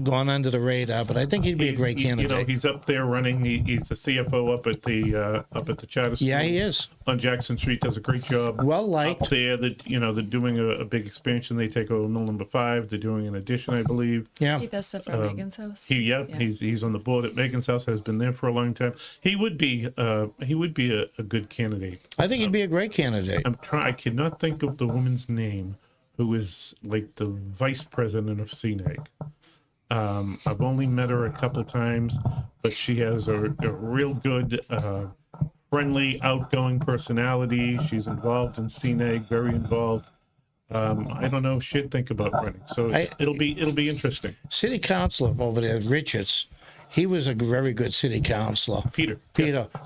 gone under the radar, but I think he'd be a great candidate. You know, he's up there running. He's the CFO up at the charter school. Yeah, he is. On Jackson Street, does a great job. Well liked. Up there, they're doing a big expansion. They take over mill number 5. They're doing an addition, I believe. Yeah. He does stuff for Megan's house. He's on the board at Megan's house. Has been there for a long time. He would be a good candidate. I think he'd be a great candidate. I cannot think of the woman's name, who is like the vice president of CNAG. I've only met her a couple times, but she has a real good, friendly, outgoing personality. She's involved in CNAG, very involved. I don't know if she'd think about running, so it'll be interesting. City councilor over there, Richards, he was a very good city councilor. Peter,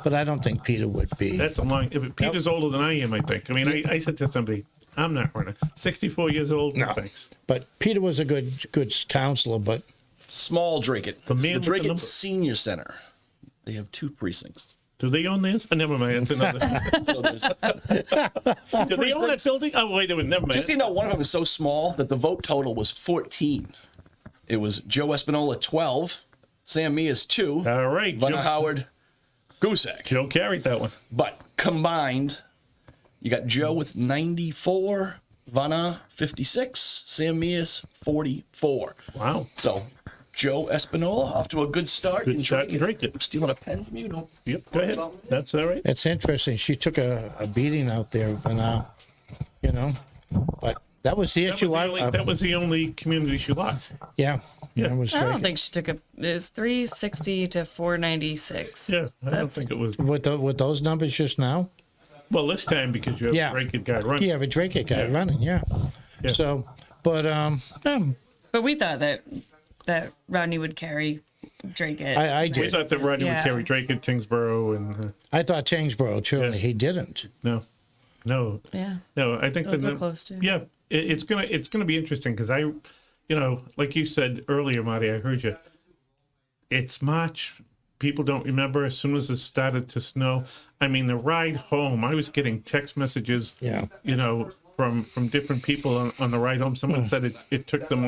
but I don't think Peter would be. that's a long. Peter's older than I am, I think. I mean, I said to somebody, I'm not running. 64 years old. No, thanks. But Peter was a good councilor, but. Small Dracut. The man It's the with the Dracut number. Senior Center. They have 2 precincts. Do they own this? Oh, never mind. It's another. So there's, Do they own that building? Oh, wait a minute. Never mind. just so you know, one of them is so small that the vote total was 14. It was Joe Espinola 12, Sam Meas 2, All right. Vanna Howard, Gusak. Joe carried that one. But combined, you got Joe with 94, Vanna 56, Sam Meas 44. Wow. So Joe Espinola off to a good start. Good start in Dracut. I'm stealing a pen from you. Don't. Yep. Go ahead. That's all right. It's interesting. She took a beating out there, and but that was the issue. That was the only community she lost. Yeah. Yeah. It was I don't striking. think she took it was 360 to 496. Yeah. I don't That's think it was. With those numbers just now. Well, this time because you have Yeah. a great guy running. Yeah, but Dracut guy running. Yeah. Yeah. So, but But we thought that Rodney would carry Dracut. I We did. thought that Rodney would Yeah. carry Dracut, Tyngsborough, and I thought Tyngsborough too, and Yeah. he didn't. no. Yeah. I think Those that were close too. Yeah, it's gonna be interesting because like you said earlier, Marty, I heard you. It's March. People don't remember as soon as it started to snow. I mean, the ride home, I was getting text messages. Yeah. From different people on the ride home. Someone said it took them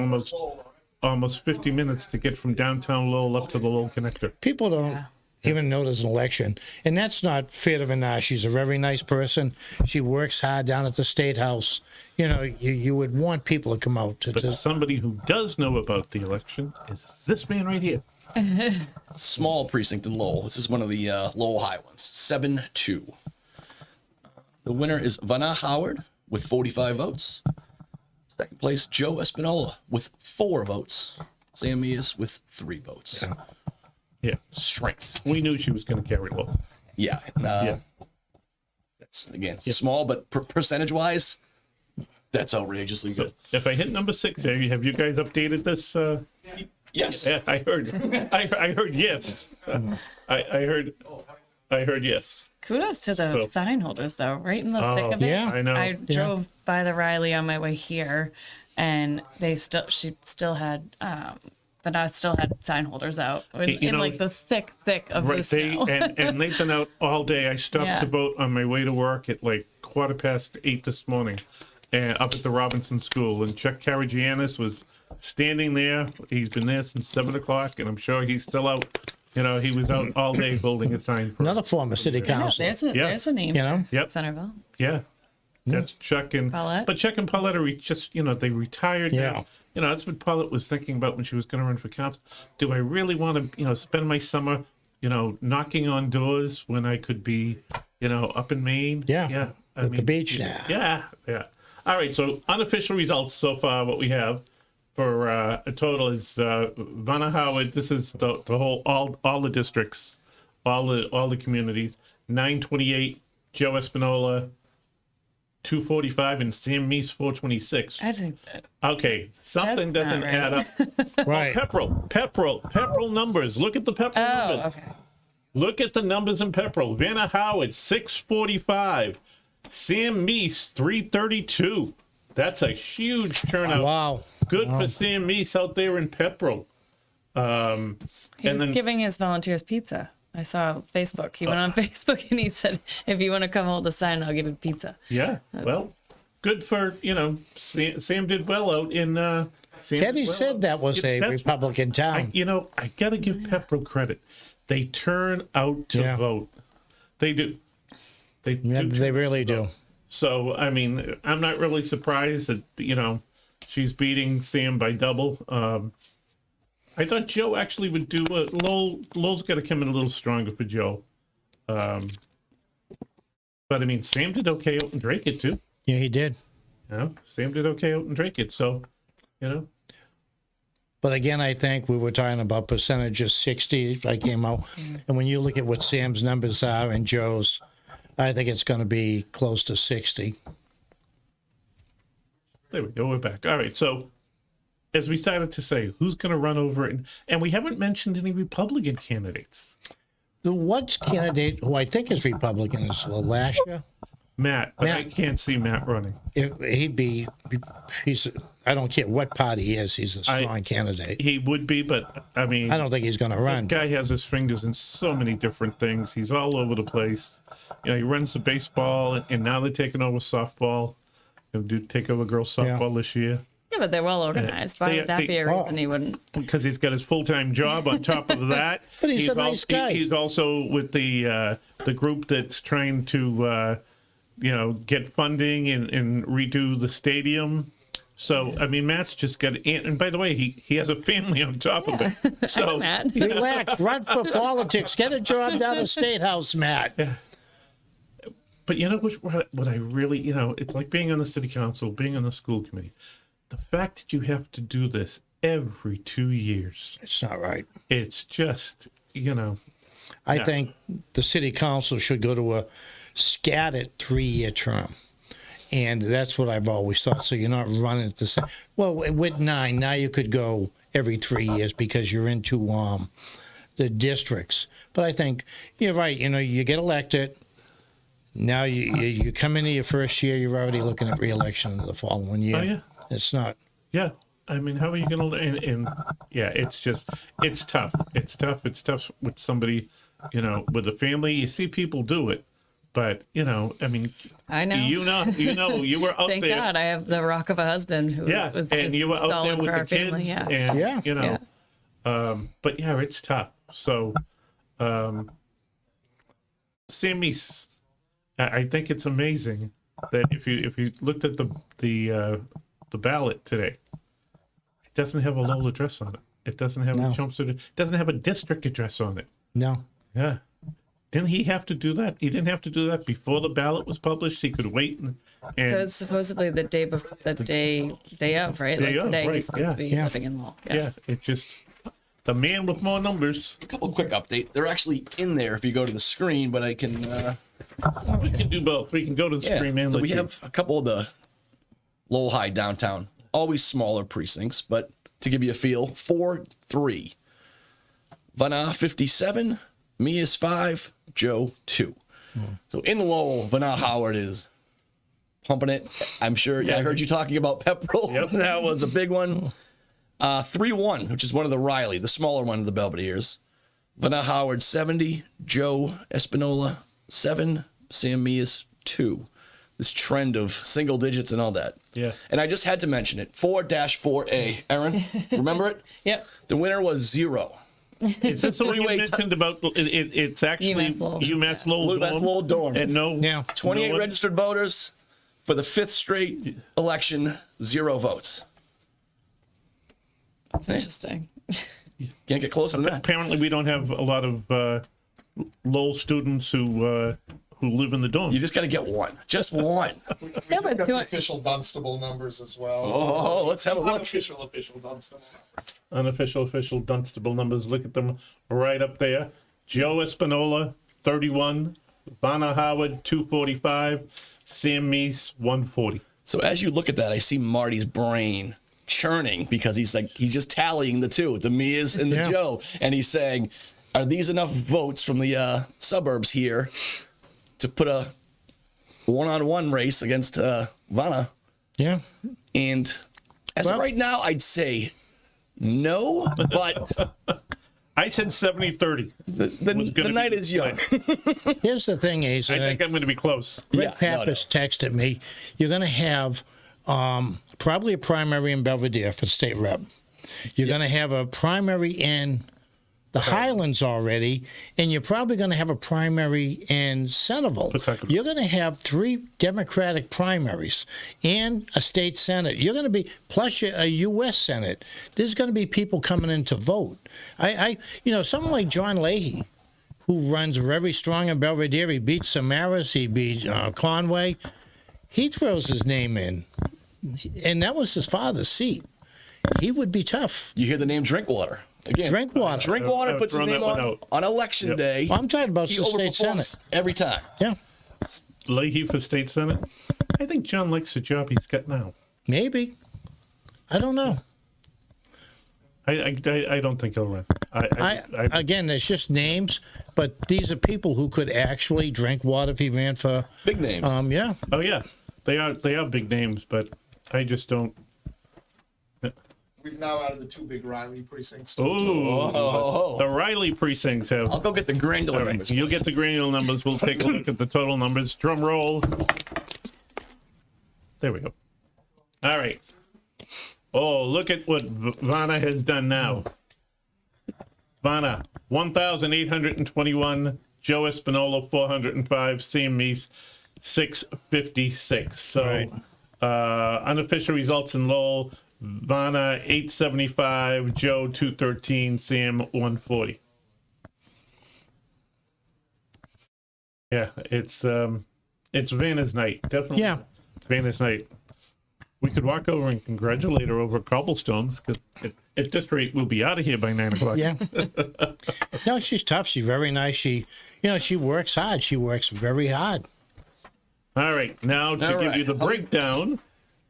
almost 50 minutes to get from downtown Lowell up to the Lowell connector. People don't even know there's an election, and that's not fair to Vanna. She's a very nice person. She works hard down at the State House. You would want people to come out to. But somebody who does know about the election is this man right here. Small precinct in Lowell. This is one of the Lowell high ones. 7-2. The winner is Vanna Howard with 45 votes. Second place, Joe Espinola with 4 votes. Sam Meas with 3 votes. Yeah, Strength. we knew she was going to carry Lowell. Yeah. Yeah. That's, again, small, but percentage-wise, that's outrageously good. If I hit number 6, have you guys updated this? Yes. Yeah, I heard. I heard yes. I heard yes. Kudos to the sign holders, though, right in the thick of it. yeah. I know. I drove by the Riley on my way here, and she still had, but I still had sign holders out in like the thick of the Right, snow. and they've been out all day. I stopped Yeah. to vote on my way to work at like 8:15 this morning, and up at the Robinson School. And Chuck Karagianis was standing there. He's been there since 7 o'clock, and I'm sure he's still out. He was out all day building a sign. For Another former city Yeah, councilor. there's a name. Yep. Centerville. Yeah, that's Chuck and Paulette. But Chuck and Paulette are just they retired. Yeah. Now. That's what Paulette was thinking about when she was going to run for council. Do I really want to spend my summer knocking on doors when I could be up in Maine? Yeah, at the beach now. Yeah. All right. So unofficial results so far. What we have for a total is Vanna Howard. This is the whole all the districts, all the communities. 928. Joe Espinola. 245 and Sam Meas 426. I think Okay, something That's doesn't not add right. up. Right. Pepperell numbers. Look at the Pepperell Oh, numbers. okay. Look at the numbers in Pepperell. Vanna Howard 645. Sam Meas 332. That's a huge turnout. Wow. Good for Sam Meas out there in Pepperell. He was giving his volunteers pizza. I saw on Facebook. He went on Facebook and he said, "If you want to come hold a sign, I'll give you pizza." Yeah, well, good for, Sam did well out in. Sam Teddy did well said out- that was a That's- Republican town. I got to give Pepperell credit. They turn out to Yeah. vote. They do. They Yeah, do. they really do. So, I mean, I'm not really surprised that, she's beating Sam by double. I thought Joe actually would do Lowell's got to come in a little stronger for Joe. But I mean, Sam did okay out in Dracut too. Yeah, he did. Sam did okay out in Dracut. So, But again, I think we were talking about percentages 60. I came out. And when you look at what Sam's numbers are and Joe's, I think it's going to be close to 60. there we go. We're back. All right. So, as we started to say, who's going to run over it? And we haven't mentioned any Republican candidates. The one candidate who I think is Republican is Lasha. Matt, but I Matt. can't see Matt running. He's, I don't care what party he is, he's a strong candidate. He would be, but I mean, I don't think he's going to this run. guy has his fingers in so many different things. He's all over the place. He runs the baseball, and now they're taking over softball. They'll take over girls softball this year Yeah, but they're well organized. Why would that be a reason he wouldn't? because he's got his full-time job on top of that. But he's a nice guy. He's also with the group that's trying to get funding and redo the stadium. So I mean, Matt's just got, and by the way, he has a family on top of it. So Matt. Relax, run for politics, get a job down the State House, Matt. But you know what I really, it's like being on the city council, being on the school committee. The fact that you have to do this every 2 years, It's not right. it's just, I think the city council should go to a scattered 3-year term. And that's what I've always thought. So you're not running at the same. Well, with 9, now you could go every 3 years because you're into the districts. But I think you're right. You get elected. Now you come into your first year, you're already looking at re-election the following year. Oh, yeah. It's not. yeah. I mean, how are you going to, and yeah, it's tough. It's tough with somebody, with a family. You see people do it. But I mean, I know. You were out Thank there. God I have the rock of a husband who Yeah, was and just you were out there solid with for the our family. kids, Yeah. and Yeah. but yeah, it's tough. So, Sam Meas, I think it's amazing that if you looked at the ballot today, it doesn't have a Lowell address on it. It doesn't have No. a Chelmsford. It doesn't have a district address on it. No. Yeah. Didn't he have to do that? He didn't have to do that before the ballot was published. He could wait and So it's supposedly the day before, the day of, right? Day Like of, today, right, he's supposed yeah. to be Yeah. living in Lowell. yeah, it just the man with more numbers. A couple quick update. They're actually in there if you go to the screen, but I can. We can do both. We can go to the screen and So let we you- have a couple of the Lowell High downtown, always smaller precincts, but to give you a feel, 4-3. Vanna 57, Meas 5, Joe 2. So in Lowell, Vanna Howard is pumping it. I'm sure. Yeah, I heard you talking about Pepperell. Yep. That was a big one. 3-1, which is one of the Riley, the smaller one of the Belvedere's. Vanna Howard 70, Joe Espinola 7, Sam Meas 2. This trend of single digits and all that. Yeah. And I just had to mention it. 4-4A. Erin, remember it? Yep. The winner was 0. Is that something you Three-way mentioned about it's actually UMass Lowell. UMass Lowell UMass Lowell Dorm. And no, Yeah. 28 no one- registered voters for the 5th straight election, 0 votes. That's interesting. Can't get closer than that. Apparently, we don't have a lot of Lowell students who live in the dorm. You just got to get one. Just one. Yeah, but Got two- the official Dunstable numbers as well. Oh, let's have a look. Unofficial Dunstable. Unofficial Dunstable numbers. Look at them right up there. Joe Espinola, 31. Vanna Howard, 245. Sam Meas, 140. So as you look at that, I see Marty's brain churning because he's just tallying the two, the Meas and the Yeah. Joe, and he's saying, are these enough votes from the suburbs here to put a one-on-one race against Vanna? Yeah. And as of right now, I'd say no, but I said 70-30. the night is young. Here's the thing, Ace. I think I'm going to be close. Greg Yeah, no Pappas texted me. You're going to have probably a primary in Belvedere for state rep. You're going to have a primary in the Highlands already, and you're probably going to have a primary in Centerville. Pawtucket. You're going to have 3 Democratic primaries and a state Senate. You're going to be, plus a U.S. Senate. There's going to be people coming in to vote. Someone like John Leahy, who runs very strong in Belvedere, he beat Samaras, he beat Conway. He throws his name in, and that was his father's seat. He would be tough. You hear the name Drinkwater. Again, Drinkwater. Drinkwater puts his thrown name that one out. on election day. Well, I'm talking about He the state overperforms Senate. every time. Yeah, Leahy for state senate. I think John likes the job he's got now. maybe. I don't know. I don't think he'll run. Again, it's just names, but these are people who could actually drink water if he ran for. Big names. Yeah. Oh yeah, they are big names, but I just don't. We've now added the 2 big Riley precincts. Oh, the Riley precincts have. I'll go get the granular All right, numbers. you'll get the granular numbers. We'll take a look at the total numbers. Drum roll. There we go. All right. Oh, look at what Vanna has done now. Vanna, 1,821. Joe Espinola, 405. Sam Meas, 656. So, unofficial results in Lowell. Vanna, 875. Joe, 213. Sam, 140. Yeah, it's Vanna's night. Definitely. Yeah. It's Vanna's night. We could walk over and congratulate her over cobblestones because at this rate we'll be out of here by 9 o'clock. Yeah. No, she's tough. She's very nice. She works hard. She works very hard. All right, now to give you the breakdown.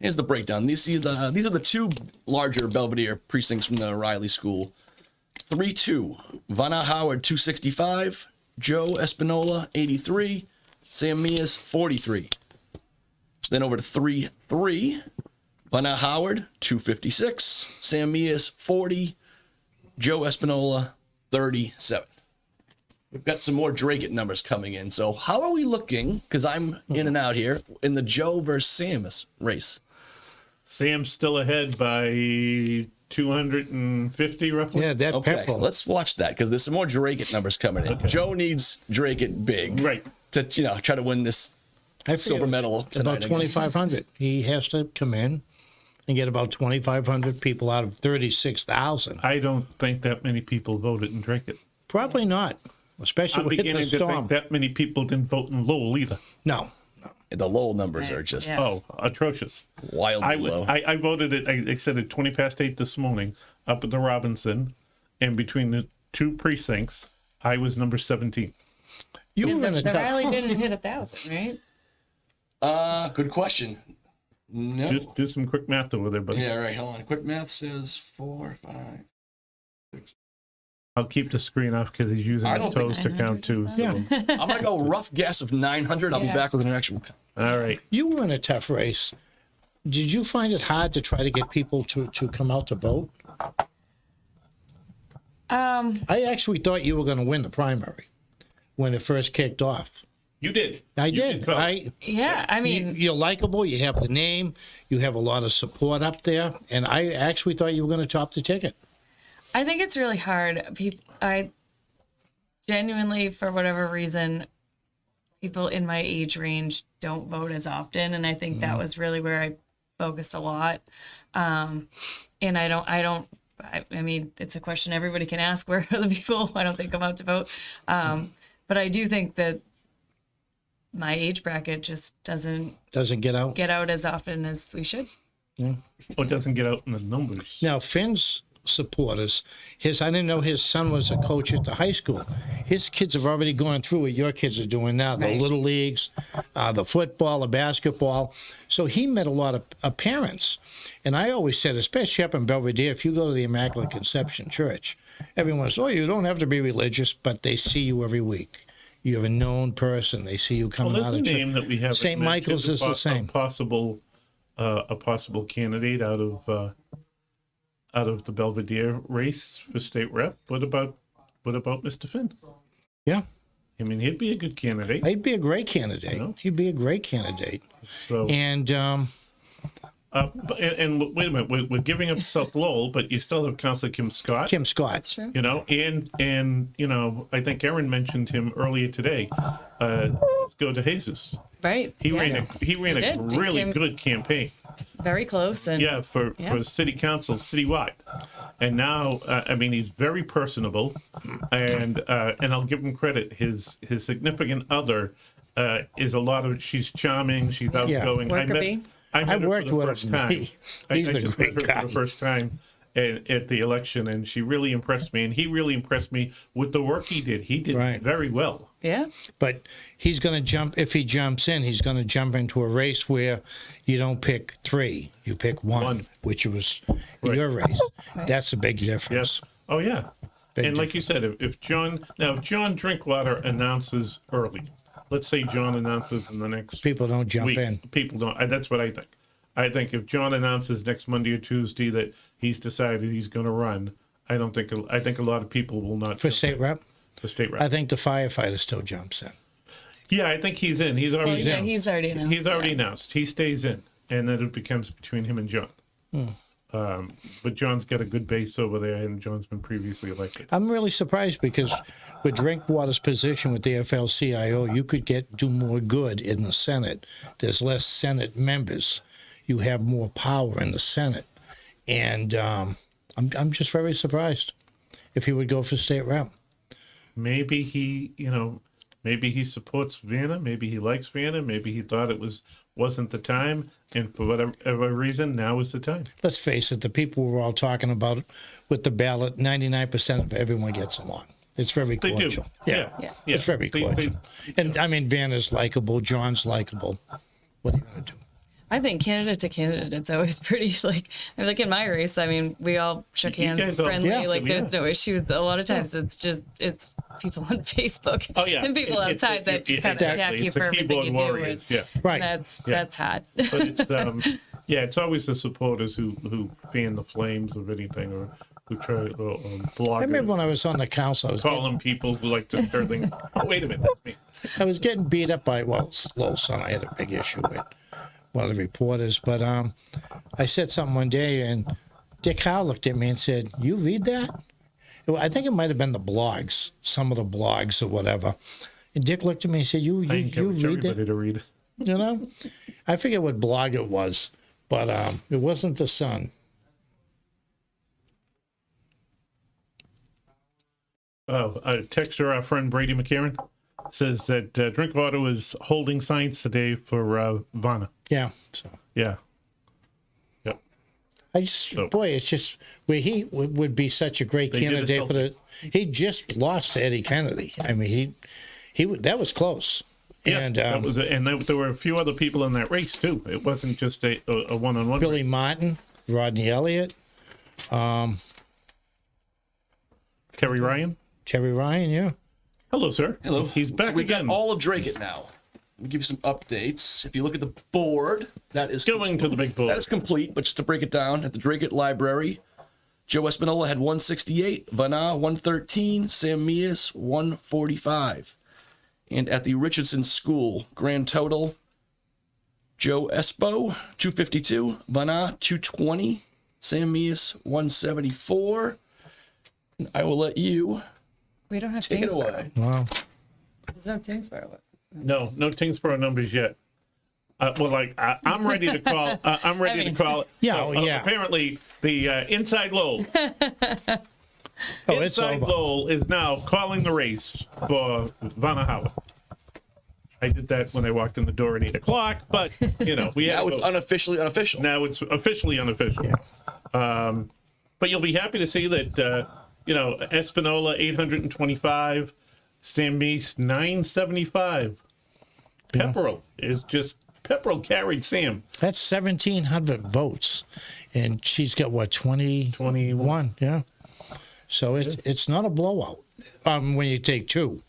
Here's the breakdown. These are the 2 larger Belvedere precincts from the Riley School. 3-2. Vanna Howard, 265. Joe Espinola, 83. Sam Meas, 43. Then over to 3-3. Vanna Howard, 256. Sam Meas, 40. Joe Espinola, 37. We've got some more Dracut numbers coming in. So how are we looking? Because I'm in and out here in the Joe versus Sam race. Sam's still ahead by 250 roughly. Yeah, that Okay, Pepperell. let's watch that because there's some more Dracut numbers coming in. Joe needs Dracut big, Right. To try to win this I silver feel medal it's about tonight. 2,500. He has to come in and get about 2,500 people out of 36,000. I don't think that many people voted in Dracut. Probably not, especially I'm with the beginning to storm. think that many people didn't vote in Lowell either. No. The Lowell numbers are just Yeah. Oh, atrocious. wildly low. I voted it. I said at 20 past 8 this morning up at the Robinson, and between the 2 precincts, I was number 17. You were in a The tough. Riley didn't hit 1,000, right? Good question. No. Do some quick math over there, buddy. Yeah, right. Hold on. Quick math says 4, 5. I'll keep the screen off because he's using I his don't think- toes to count too. Yeah. I'm gonna go rough guess of 900. I'll be Yeah. back with an actual. All right. You were in a tough race. Did you find it hard to try to get people to come out to vote? I actually thought you were going to win the primary when it first kicked off. You did. I You did. vote. Yeah, I mean, You're likable. You have the name. You have a lot of support up there, and I actually thought you were going to top the ticket. I think it's really hard. I genuinely, for whatever reason, people in my age range don't vote as often, and I think that was really where I focused a lot. And I mean, it's a question everybody can ask. Where are the people? I don't think come out to vote. But I do think that my age bracket just doesn't Doesn't get out. get out as often as we should. Oh, it doesn't get out in the numbers. Now, Finn's supporters. I didn't know his son was a coach at the high school. His kids have already gone through what your kids are doing now, the Right. little leagues, the football, the basketball. So he met a lot of parents. And I always said, especially up in Belvedere, if you go to the Immaculate Conception Church, everyone says, oh, you don't have to be religious, but they see you every week. You have a known person. They see you coming Well, out there's of a church. name that we have. St. Michael's is the same. A possible candidate out of the Belvedere race for state rep. What about Mr. Finn? Yeah. I mean, he'd be a good candidate. He'd be a great candidate. know? He'd be a great candidate. So, And and wait a minute, we're giving up South Lowell, but you still have Councilor Kim Scott. Kim Scott. That's true. You know, and you know, I think Erin mentioned him earlier today. Let's go to Jesus. Right. He yeah. ran a did. really Came good campaign. very close. And Yeah, for city council citywide, and now I mean he's very personable, and I'll give him credit. His significant other is a lot of. She's charming. She's outgoing. Worker bee. I met I've her worked for the with first him. time. He's I a just great met her guy. for the first time at the election, and she really impressed me, and he really impressed me with the work he did. He did Right. very well. Yeah. But he's going to jump, if he jumps in, he's going to jump into a race where you don't pick three, you pick one. Which was your race. That's a big difference. Yes. Oh yeah. Big And like you said, if John Drinkwater announces early, let's say John announces in the next People don't jump week, in. people don't. That's what I think. I think if John announces next Monday or Tuesday that he's decided he's going to run, I think a lot of people will not For jump state in. rep, For state rep. I think the firefighter still jumps in. Yeah, I think he's in. He's already Yeah, announced. he's already announced. He's already yeah. announced. He stays in, and then it becomes between him and John. But John's got a good base over there, and John's been previously elected. I'm really surprised because with Drinkwater's position with the AFL-CIO, you could do more good in the Senate. There's less Senate members. You have more power in the Senate. And I'm just very surprised if he would go for state rep. Maybe he supports Vanna. Maybe he likes Vanna. Maybe he thought it wasn't the time, and for whatever reason, now is the time. Let's face it, the people we're all talking about with the ballot, 99% of everyone gets along. It's very They cordial. do. Yeah. It's very cordial. And I mean, Vanna's likable, John's likable. What are you going to do? I think candidate to candidate, it's always pretty like in my race. I mean, we all shook You hands guys all- friendly. yeah, Like there's yeah. no issues. A lot of times it's people on Facebook Oh yeah, and people It's outside that just kind of attack you It's for a everything keyboard you do. warriors. And Yeah, Right. that's hot. but it's it's always the supporters who fan the flames of anything or who try bloggers. I remember when I was on the council, calling people who like to stir things. Oh, wait a minute, that's me. I was getting beat up by, little son I had a big issue with one of the reporters. But I said something one day, and Dick Howe looked at me and said, "You read that?" I think it might have been the blogs, some of the blogs or whatever. And Dick looked at me and said, "You I read encourage everybody that?" to read. You know, I forget what blog it was, but it wasn't the Sun. Oh, a texter, our friend Brady McCarran, says that Drinkwater was holding signs today for Vanna. Yeah. So Yeah. Yep. I just, boy, it's just where he would be such a great They did a candidate for the. He just lost to Eddie Kennedy. I mean, he that was close. Yeah, And that was there were a few other people in that race too. It wasn't just a one-on-one. Billy race. Martin, Rodney Elliott, Terry Ryan. Terry Ryan, yeah. Hello, sir. Hello. He's back So we again. got all of Dracut now. Let me give you some updates. If you look at the board, that is Going to the big board. That is complete, but just to break it down, at the Dracut Library, Joe Espinola had 168, Vanna 113, Sam Meas 145. And at the Richardson School, grand total, Joe Espo 252, Vanna 220, Sam Meas 174. And I will let you We don't have take it Tyngsborough. away. Wow. There's no Tyngsborough. No Tyngsborough numbers yet. I'm ready to call. I'm ready to call it. Yeah, yeah. Apparently, the Inside Lowell. Oh, it's Inside over. Lowell is now calling the race for Vanna Howard. I did that when I walked in the door at 8 o'clock, but we had Now to it's go. unofficially unofficial. Now it's officially unofficial. But you'll be happy to see that, Espinola 825, Sam Meas 975. Pepperell Pepperell carried Sam. That's 1,700 votes, and she's got what 21? Yeah. So it's not a blowout when you take two.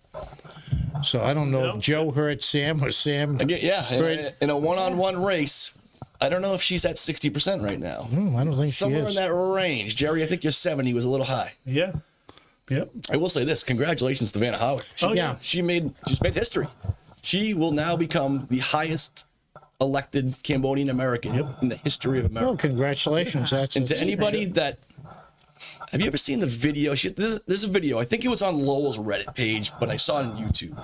So I don't know if Joe hurt Sam or Sam. Again, yeah, in a one-on-one race, I don't know if she's at 60% right now. I don't think Somewhere she is. in that range. Jerry, I think your 70 was a little high. Yeah. Yep. I will say this: congratulations to Vanna Howard. She's made history. She will now become the highest elected Cambodian American in the history of America. Oh, congratulations! And to anybody that, have you ever seen the video? There's a video. I think it was on Lowell's Reddit page, but I saw it on YouTube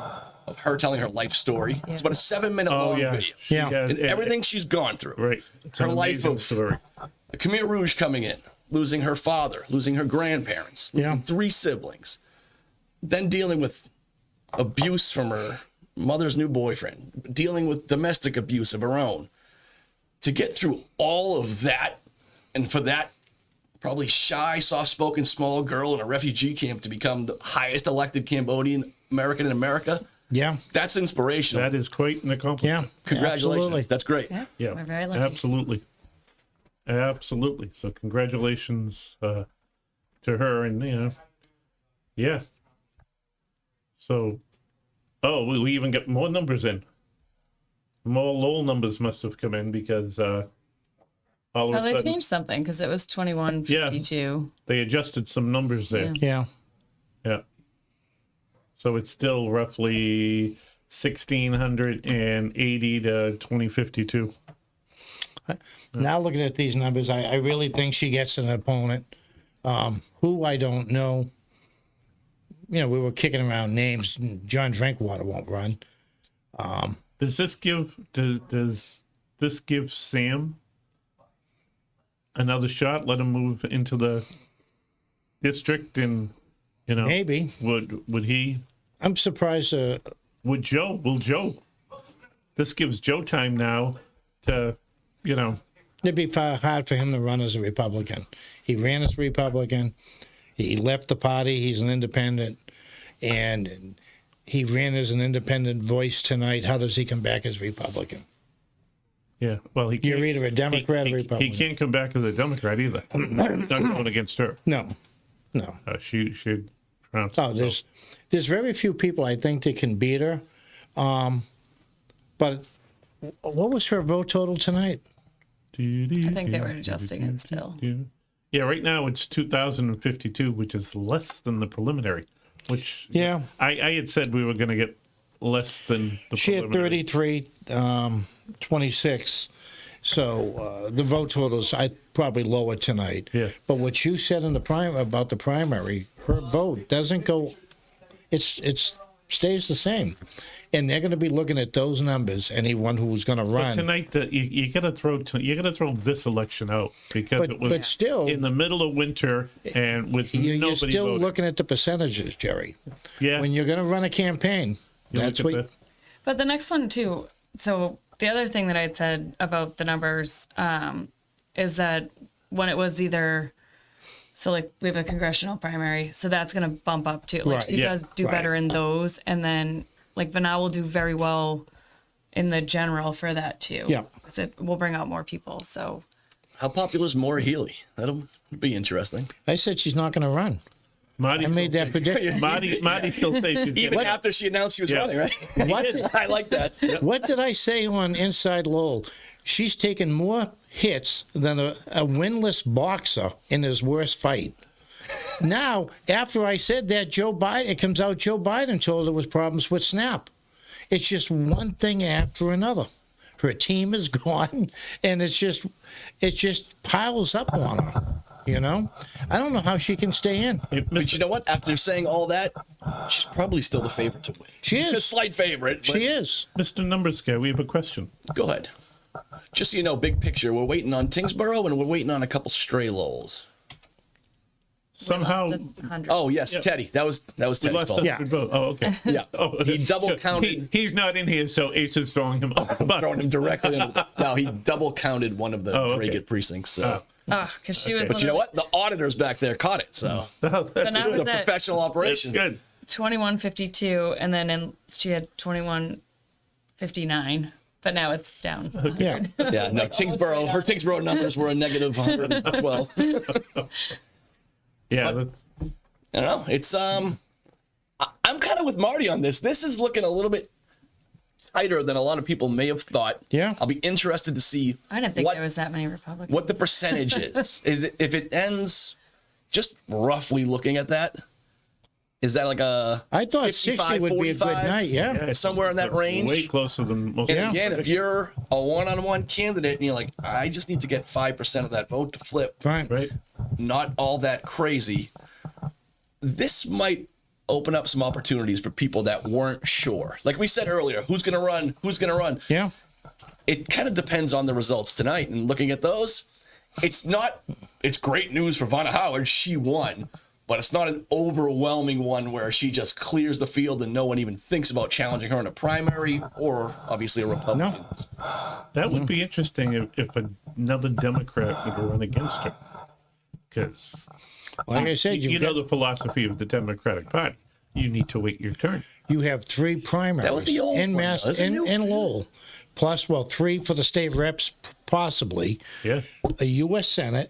of her telling her life story. It's about a 7-minute long video. Yeah. And everything she's gone through. Right. It's Her an life amazing of story. the Khmer Rouge coming in, losing her father, losing her grandparents, losing 3 siblings, then dealing with abuse from her mother's new boyfriend, dealing with domestic abuse of her own. To get through all of that, and for that probably shy, soft-spoken small girl in a refugee camp to become the highest elected Cambodian American in America, that's inspirational. That is quite an accomplishment. Yeah, Congratulations. absolutely. That's great. Yeah, We're very lucky. Absolutely. So congratulations to her, and So, we even get more numbers in. More Lowell numbers must have come in because all of a they sudden changed something because it was 2152. they adjusted some numbers there. Yeah. Yeah. So it's still roughly 1,680 to 2052. Now looking at these numbers, I really think she gets an opponent who I don't know. We were kicking around names. John Drinkwater won't run. Does this give Sam another shot? Let him move into the district, and Maybe. would he? I'm surprised. Would Joe? Will Joe? This gives Joe time now to, It'd be hard for him to run as a Republican. He ran as a Republican. He left the party. He's an independent. And he ran as an independent voice tonight. How does he come back as Republican? Yeah. Well, he can't. You're either a Democrat or Republican. He can't come back as a Democrat either. Not going against her. No. She should. Oh, there's very few people I think that can beat her. But what was her vote total tonight? I think they were adjusting it still. Yeah, right now it's 2,052, which is less than the preliminary. Which I had said we were going to get less than the She had preliminary. 33, 26. So the vote totals I probably lower tonight. Yeah. But what you said in the about the primary, her vote doesn't go. It's stays the same, and they're going to be looking at those numbers. Anyone who's going to But run tonight, you got to throw this election out because it was but still in the middle of winter and with you're nobody still voting. looking at the percentages, Jerry. Yeah, When you're going to run a campaign, you that's look what. at But the next one too. So the other thing that I'd said about the numbers is that when it was either, so like we have a congressional primary, so that's going to bump up too. Like Right. she Yeah. does do better in those, and then like Vanna will do very well in the general for that too. Yeah. 'Cause it will bring out more people. So How popular is Maura Healey? That'll be interesting. I said she's not going to run. Marty I made still that say- prediction. Marty still says she's Even gonna- after she announced she was Yeah. running, right? What? I like that. What did I say on Inside Lowell? She's taken more hits than a winless boxer in his worst fight. Now, after I said that, it comes out Joe Biden told her there was problems with SNAP. It's just one thing after another. Her team is gone, and it just piles up on her. I don't know how she can stay in. But you know what? After saying all that, she's probably still the favorite to win. She is. A slight favorite. But She is. Mr. Numbers Guy, we have a question. Go ahead. Just so you know, big picture, we're waiting on Tyngsborough and we're waiting on a couple stray Lowells. Somehow, 100. Oh, yes, Yeah. Teddy. That was we Teddy's lost fault. 100 votes. Oh, okay. Yeah. Oh, He double counted. He's not in here, so Ace is throwing him. But Throwing him directly under. No, he double counted one of the Oh, okay. Dracut precincts. So because she was. But you know what? The auditors back there caught it, so But now the it's at professional That's operation. good. 2152, and then she had 2159. But now it's down. Yeah. Yeah, no, Tyngsborough, her Tyngsborough numbers were a negative 112. Yeah. I don't know. It's I'm kind of with Marty on this. This is looking a little bit tighter than a lot of people may have thought. Yeah. I'll be interested to see I didn't think what, there was that many Republicans. what the percentage is. Is it if it ends just roughly looking at that? Is that like a I thought 60 would be a good 45? night. Yeah. Somewhere in that range? Way closer than most. And again, if you're a one-on-one candidate and you're like, I just need to get 5% of that vote to flip, Right. Right. not all that crazy, this might open up some opportunities for people that weren't sure. Like we said earlier, who's going to run? Who's going to run? Yeah. It kind of depends on the results tonight. And looking at those, it's great news for Vanna Howard. She won. But it's not an overwhelming one where she just clears the field and no one even thinks about challenging her in a primary or obviously a Republican. That would be interesting if another Democrat would run against her. Because Like I said, you know the philosophy of the Democratic Party. You need to wait your turn. you have 3 primaries That was the old in one, Mass though, isn't it? in Lowell, plus 3 for the state reps, possibly Yeah. a U.S. Senate,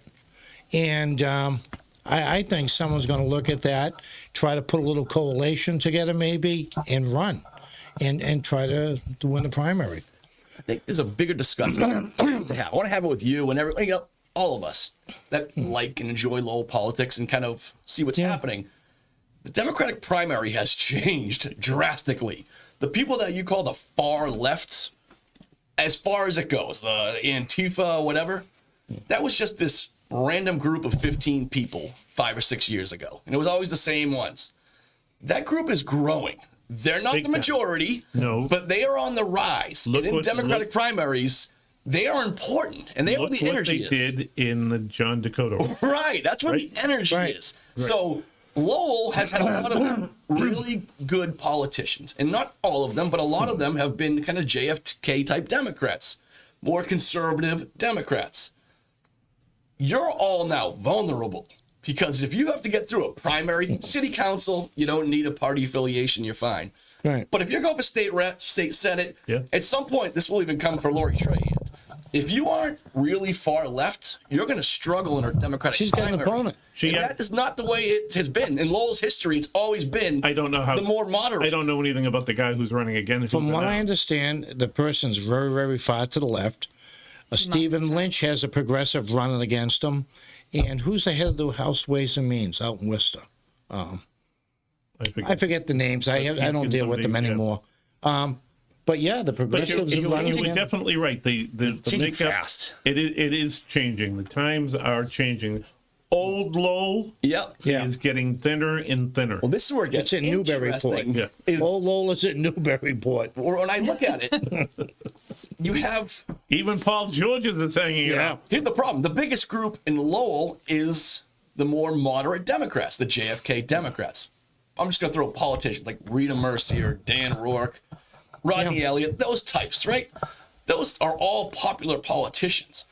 and I think someone's going to look at that, try to put a little coalition together, maybe, and run, and try to win the primary. I think there's a bigger discussion to have. I want to have it with you and everybody, all of us that like and enjoy Lowell politics and kind of see what's happening. The Democratic primary has changed drastically. The people that you call the far left, as far as it goes, the Antifa, whatever, that was just this random group of 15 people 5 or 6 years ago. And it was always the same ones. That group is growing. They're not Big the time. majority, No. but they are on the rise. Look and in what- Democratic look- primaries, they are important, and they have Look the what energy. they did in the John Dakota. Right, that's where the energy Right. is. So Lowell has had a lot of really good politicians, and not all of them, but a lot of them have been kind of JFK type Democrats, more conservative Democrats. You're all now vulnerable because if you have to get through a primary city council, you don't need a party affiliation, you're fine. Right. But if you're going for state rep, state senate, Yeah. at some point, this will even come for Lori Trahan. If you aren't really far left, you're going to struggle in her Democratic She's got an primary. opponent. And that is not the way it has been. In Lowell's history, it's always been I don't know how. the more moderate. I don't know anything about the guy who's running against. From who's what I announced. understand, the person's very, very far to the left. Stephen Lynch has a progressive running against him. And who's the head of the House Ways and Means out in Worcester? I forget the names. I don't deal with them somebody, yeah. anymore. But yeah, the But you're, progressives are you're running against. definitely right. The Changing makeup, fast. It is changing. The times are changing. Old Lowell Yep. Yeah. is getting thinner and thinner. Well, this is where it gets It's in Newburyport. interesting. Yeah. Is Old Lola's at Newburyport. when I look at it, you have. Even Paul George is hanging it out. Here's the problem: the biggest group in Lowell is the more moderate Democrats, the JFK Democrats. I'm just going to throw politicians like Rita Mercier, Dan Rourke, Rodney Elliott, those types, right? Those are all popular politicians,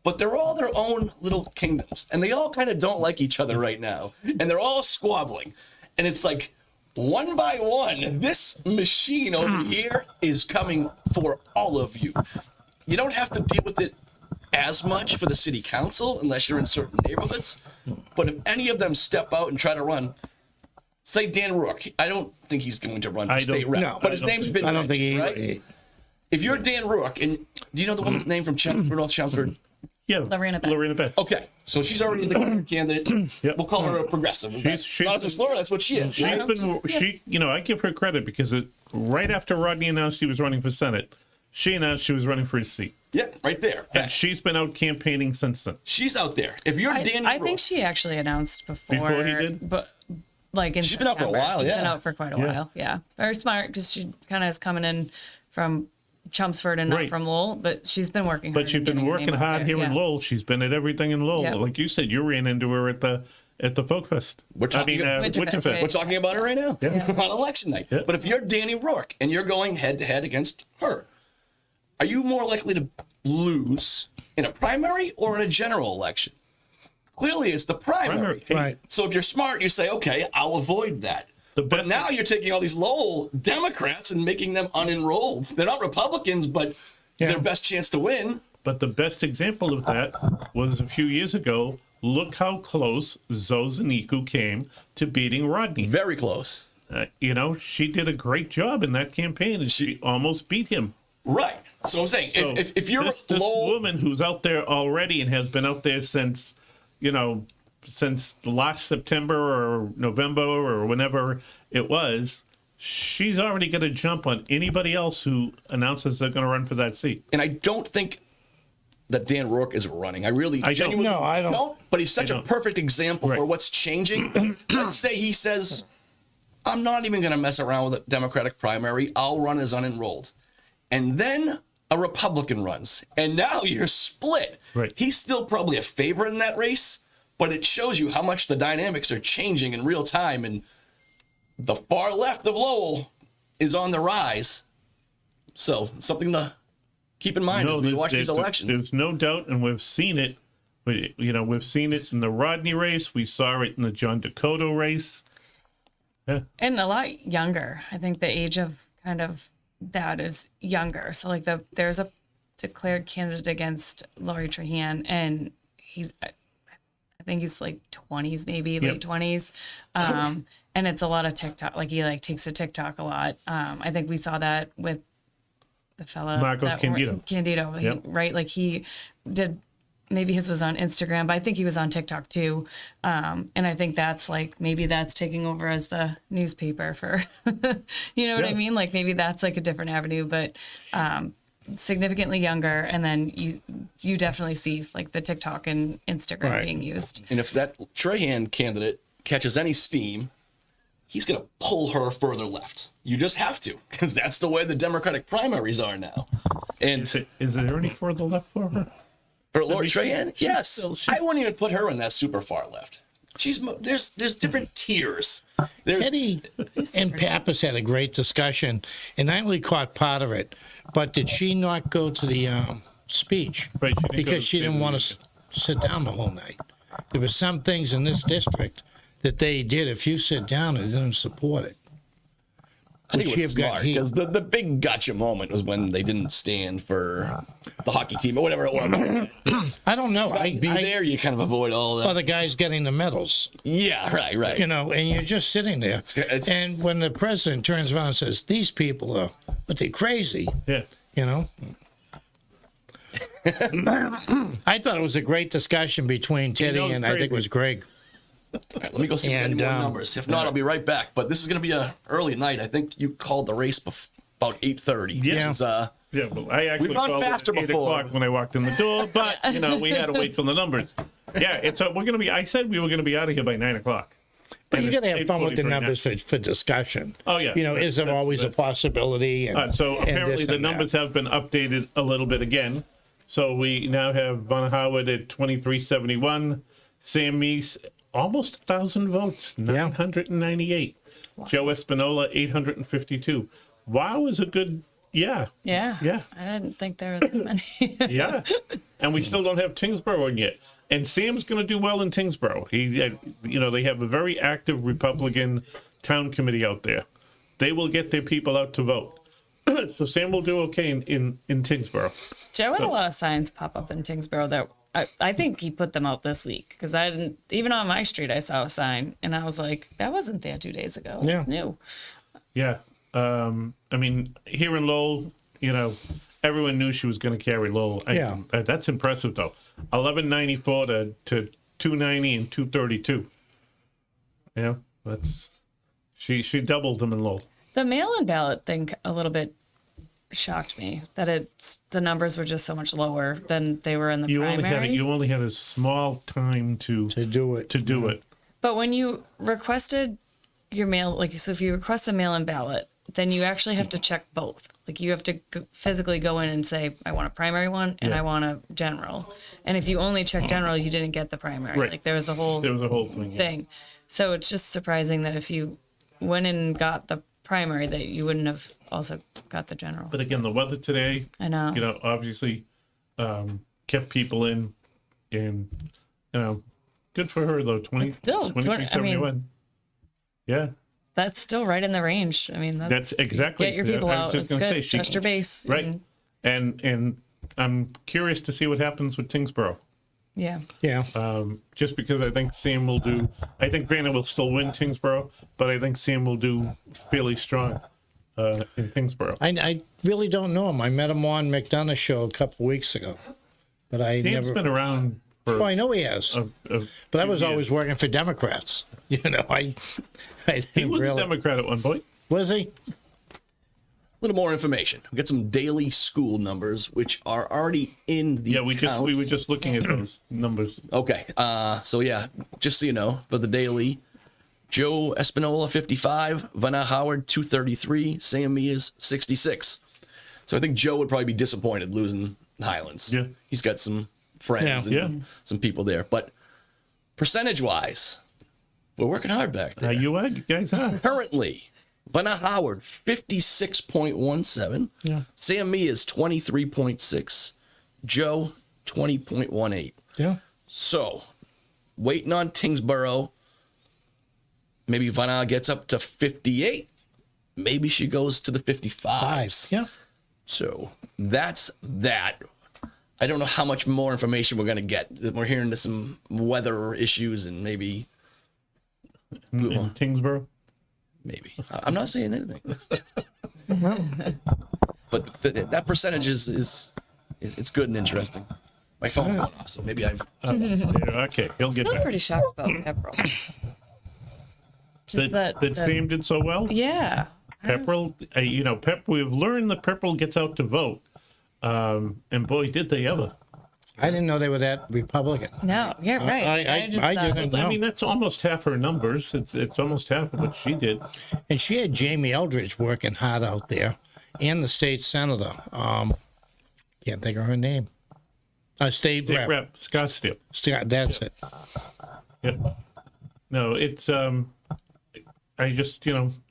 but they're all their own little kingdoms, and they all kind of don't like each other right now, and they're all squabbling. And it's like, one by one, this machine over here is coming for all of you. You don't have to deal with it as much for the city council unless you're in certain neighborhoods, but if any of them step out and try to run, say Dan Rourke, I don't think he's going to run for I state don't- rep, no, but I his don't name's think- been I don't think mentioned, right? If you're Dan Rourke, and do you know the woman's name from Chelmsford, North Chelmsford? Yeah, Lorena Betts. Lorena Betts. Okay, so she's already the candidate. Yep. We'll call her a progressive. She's Not as a slur, that's what she is. She's been, I give her credit because right after Rodney announced she was running for Senate, she announced she was running for his seat. Yeah, right there. And she's been out campaigning since then. She's out there. If you're Dan I Rourke, think she actually announced before. Before he did? But like in She's been out for a September. while, She's yeah. been out for quite a Yeah. while. Yeah. Very smart because she kind of is coming in from Chelmsford and not Right. from Lowell, but she's been working hard. But she's and been getting her working name out hard there. here Yeah. in Lowell. She's been at everything in Lowell. Yeah. Like you said, you ran into her at the Folk Fest. We're talking- Winterfest, we're talking about her right now on election night. Yeah. But if you're Danny Rourke and you're going head to head against her, are you more likely to lose in a primary or in a general election? Clearly, it's the primary. Right. So if you're smart, you say, okay, I'll avoid that. But best- now you're taking all these Lowell Democrats and making them unenrolled. They're not Republicans, but their best chance to win. But the best example of that was a few years ago. Look how close Zoe Zaniku came to beating Rodney. Very close. She did a great job in that campaign, and she almost beat him. Right. So I'm saying, So if you're this Lowell, woman who's out there already and has been out there since, since last September or November or whenever it was, she's already got a jump on anybody else who announces they're going to run for that seat. and I don't think that Dan Rourke is running. I don't. genuinely No, I don't. But he's such a don't. perfect example for Right. what's changing. Let's say he says, I'm not even going to mess around with a Democratic primary. I'll run as unenrolled. And then a Republican runs. And now you're split. Right. He's still probably a favorite in that race, but it shows you how much the dynamics are changing in real time. And the far left of Lowell is on the rise. So something to keep in mind as we watch these elections. There's no doubt, and we've seen it. We've seen it in the Rodney race. We saw it in the John Dakota race. And a lot younger. I think the age of kind of that is younger. So like there's a declared candidate against Laurie Trahan, and I think he's like 20s, maybe late 20s. And it's a lot of TikTok. Like he takes to TikTok a lot. I think we saw that with the fella Marcos Candido. Candido, right? Like he did. Maybe his was on Instagram, but I think he was on TikTok too. And I think that's maybe that's taking over as the newspaper for, you know what I mean? Like maybe that's like a different avenue, but significantly younger. And then you definitely see like the TikTok and Instagram being used. And if that Trahan candidate catches any steam, he's going to pull her further left. You just have to, because that's the way the Democratic primaries are now. And Is there any further left for her? for Laurie she- Trahan, she's yes, still- I wouldn't even put her in that super far left. There's different tiers. There's Teddy and Pappas had a great discussion, and I only caught part of it. But did she not go to the speech Right, she didn't go because to she the didn't want speech. to sit down the whole night? There were some things in this district that they did. If you sit down, they didn't support it. I think Would it she was have got smart heat? because the big gotcha moment was when they didn't stand for the hockey team or whatever it was. I don't know. Be there, you kind of avoid all Well, that. the guy's getting the medals, Yeah, right. and you're just sitting there. It's- And when the president turns around and says, "These people are, but they're crazy," Yeah. I thought it was a great discussion between Teddy and I think it was Greg. All right, let me go see if we have any And, more numbers. If not, I'll be right back. But this is going to be a early night. I think you called the race about 8:30. Yeah. Yeah, well, I actually We've gone called it faster at 8 before. o'clock when I walked in the door, but we had to wait for the numbers. Yeah, we're gonna be. I said we were gonna be out of here by 9 o'clock. But And you got to it's have fun with the 8:40 right now. numbers for discussion. Oh, yeah. Is there always a possibility? And, So and apparently this the and that. numbers have been updated a little bit again. So we now have Vanna Howard at 2371, Sam Meas almost 1,000 votes, 998. Joe Espinola 852. Wow is a good Yeah. Yeah. I didn't think there were that many. yeah, and we still don't have Tyngsborough in yet. And Sam's going to do well in Tyngsborough. They have a very active Republican town committee out there. They will get their people out to vote. So Sam will do okay in Tyngsborough. Joe had a lot of signs pop up in Tyngsborough that I think he put them out this week because I didn't, even on my street, I saw a sign and I was like, that wasn't there 2 days ago. Yeah. It's new. Yeah. I mean, here in Lowell, everyone knew she was going to carry Lowell. Yeah. That's impressive, though. 1194 to 290 and 232. Yeah, that's she doubled them in Lowell. The mail-in ballot thing a little bit shocked me that the numbers were just so much lower than they were in the primary. You only had a small time to do it. it. But when you requested your mail, so if you request a mail-in ballot, then you actually have to check both. Like you have to physically go in and say, I want a primary one and I want a general. And if you only check general, you didn't get the primary. Right. Like there was a whole thing. Yeah. thing. So it's just surprising that if you went and got the primary, that you wouldn't have also got the general. But again, the weather today, I know. Obviously kept people in and, Good for her though. 20, It's still 2371. Yeah, That's still right in the range. I mean, that's exactly. get your yeah, people I was out. just It's gonna good. say, she- Trust your base. Right. And I'm curious to see what happens with Tyngsborough. Yeah. Yeah. Just because I think Sam will do. I think Vanna will still win Tyngsborough, but I think Sam will do fairly strong in Tyngsborough. I really don't know him. I met him on McDonough's show a couple of weeks ago, but I Sam's never. been around for. Oh, I know he has. But I was always working for Democrats. You know, I He didn't was really. a Democrat at one point. Was he? A little more information. We got some daily school numbers, which are already in the Yeah, we count. were just looking at those numbers. Okay. So yeah, just so you know, for the daily, Joe Espinola 55, Vanna Howard 233, Sam Meas 66. So I think Joe would probably be disappointed losing Highlands. Yeah. He's got some friends Yeah. and some people there, but percentage wise, we're working hard back there. You guys are. Currently, Vanna Howard 56.17. Yeah. Sam Meas 23.6. Joe 20.18. Yeah. So, waiting on Tyngsborough. Maybe Vanna gets up to 58. Maybe she goes to the 55s. Yeah. So, that's that. I don't know how much more information we're going to get. We're hearing some weather issues and maybe. In Tyngsborough. Maybe. I'm not saying anything. But that percentage is it's good and interesting. My phone's going off, so maybe I've. Yeah, okay, he'll get Still back. pretty shocked about Pepperell. Just That that Sam did so well. Yeah. Pepperell, we've learned that Pepperell gets out to vote. And boy, did they ever. I didn't know they were that Republican. No, yeah, right. I just thought- didn't know. I mean, that's almost half her numbers. It's almost half of what she did. And she had Jamie Eldridge working hard out there, and the state senator. Can't think of her name. State State rep. Rep Scottsdale. Scott, that's it. Yeah. No, it's I just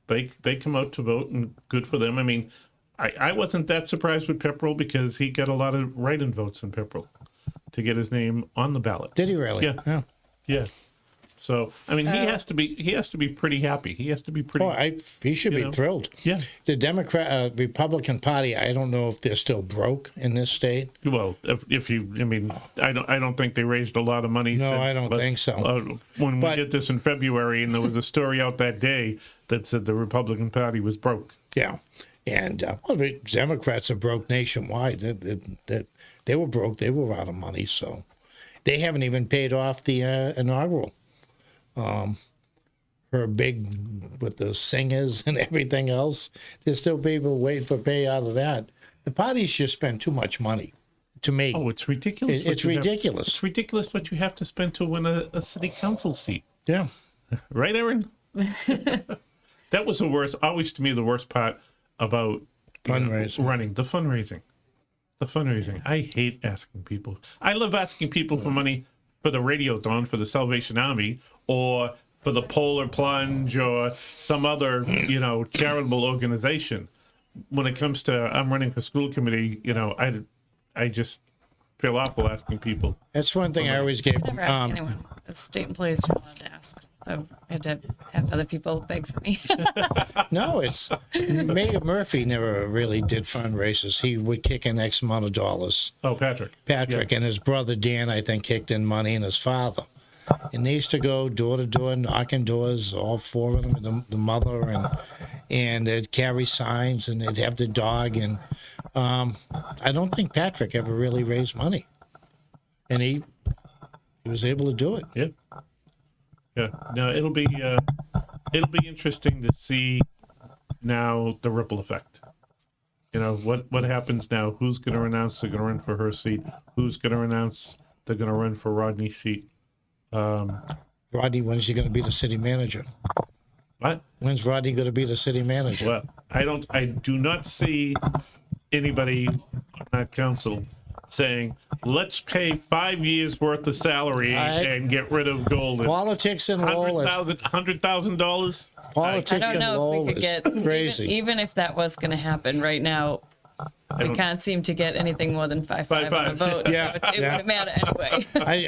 they come out to vote and good for them. I mean, I wasn't that surprised with Pepperell because he got a lot of write-in votes in Pepperell to get his name on the ballot. Did he really? Yeah. Yeah. So I mean, he has to be pretty happy. He has to be pretty. Oh, he should be thrilled. Yeah. The Republican Party, I don't know if they're still broke in this state. Well, if you, I mean, I don't think they raised a lot of money. No, I don't think so. When But- we did this in February, and there was a story out that day that said the Republican Party was broke. Yeah. And the Democrats are broke nationwide. They were broke. They were out of money. So they haven't even paid off the inaugural. Her big, with the singers and everything else. There's still people waiting for pay out of that. The parties just spend too much money, to me. Oh, it's ridiculous. It's ridiculous. It's ridiculous what you have to spend to win a city council seat. Yeah. Right, Erin? That was the worst, always to me, the worst part about Fundraising. running, the fundraising. The fundraising. I hate asking people. I love asking people for money for the Radiothon, for the Salvation Army, or for the Polar Plunge, or some other, charitable organization. When it comes to, I'm running for school committee, I just feel awful asking people. That's one thing I always gave. Never ask anyone. As state employees, you're allowed to ask. So I had to have other people beg for me. No, it's Mayor Murphy never really did fundraisers. He would kick in X amount of dollars. Oh, Patrick. Patrick and his brother Dan, I think, kicked in money, and his father. And they used to go door to door, knocking doors, all four of them, the mother, and they'd carry signs, and they'd have the dog. And I don't think Patrick ever really raised money, and he was able to do it. Yeah. Yeah. No, it'll be interesting to see now the ripple effect. What happens now? Who's going to announce they're going to run for her seat? Who's going to announce they're going to run for Rodney's seat? Rodney, when's he going to be the city manager? What? When's Rodney going to be the city manager? Well, I do not see anybody on that council saying, let's pay 5 years worth of salary and get rid of Golden. Politics in Lowell is $100,000? I politics don't in know if Lowell we could is get crazy. even if that was going to happen right now. We can't seem to get anything more than 5-5 on a 5-5. vote. Yeah, So it yeah. wouldn't matter anyway.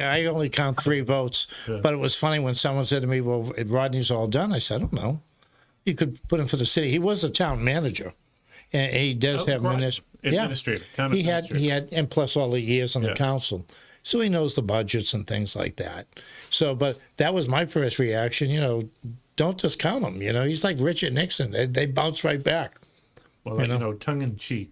I only count 3 votes, but it was funny when someone said to me, "Well, Rodney's all done." I said, "I don't know. You could put him for the city." He was the town manager, and he does have Administrator, town He administrator. had, and plus all the years on the Yeah. council, so he knows the budgets and things like that. So, but that was my first reaction. Don't discount him. He's like Richard Nixon. They bounce right back. Well, tongue in cheek,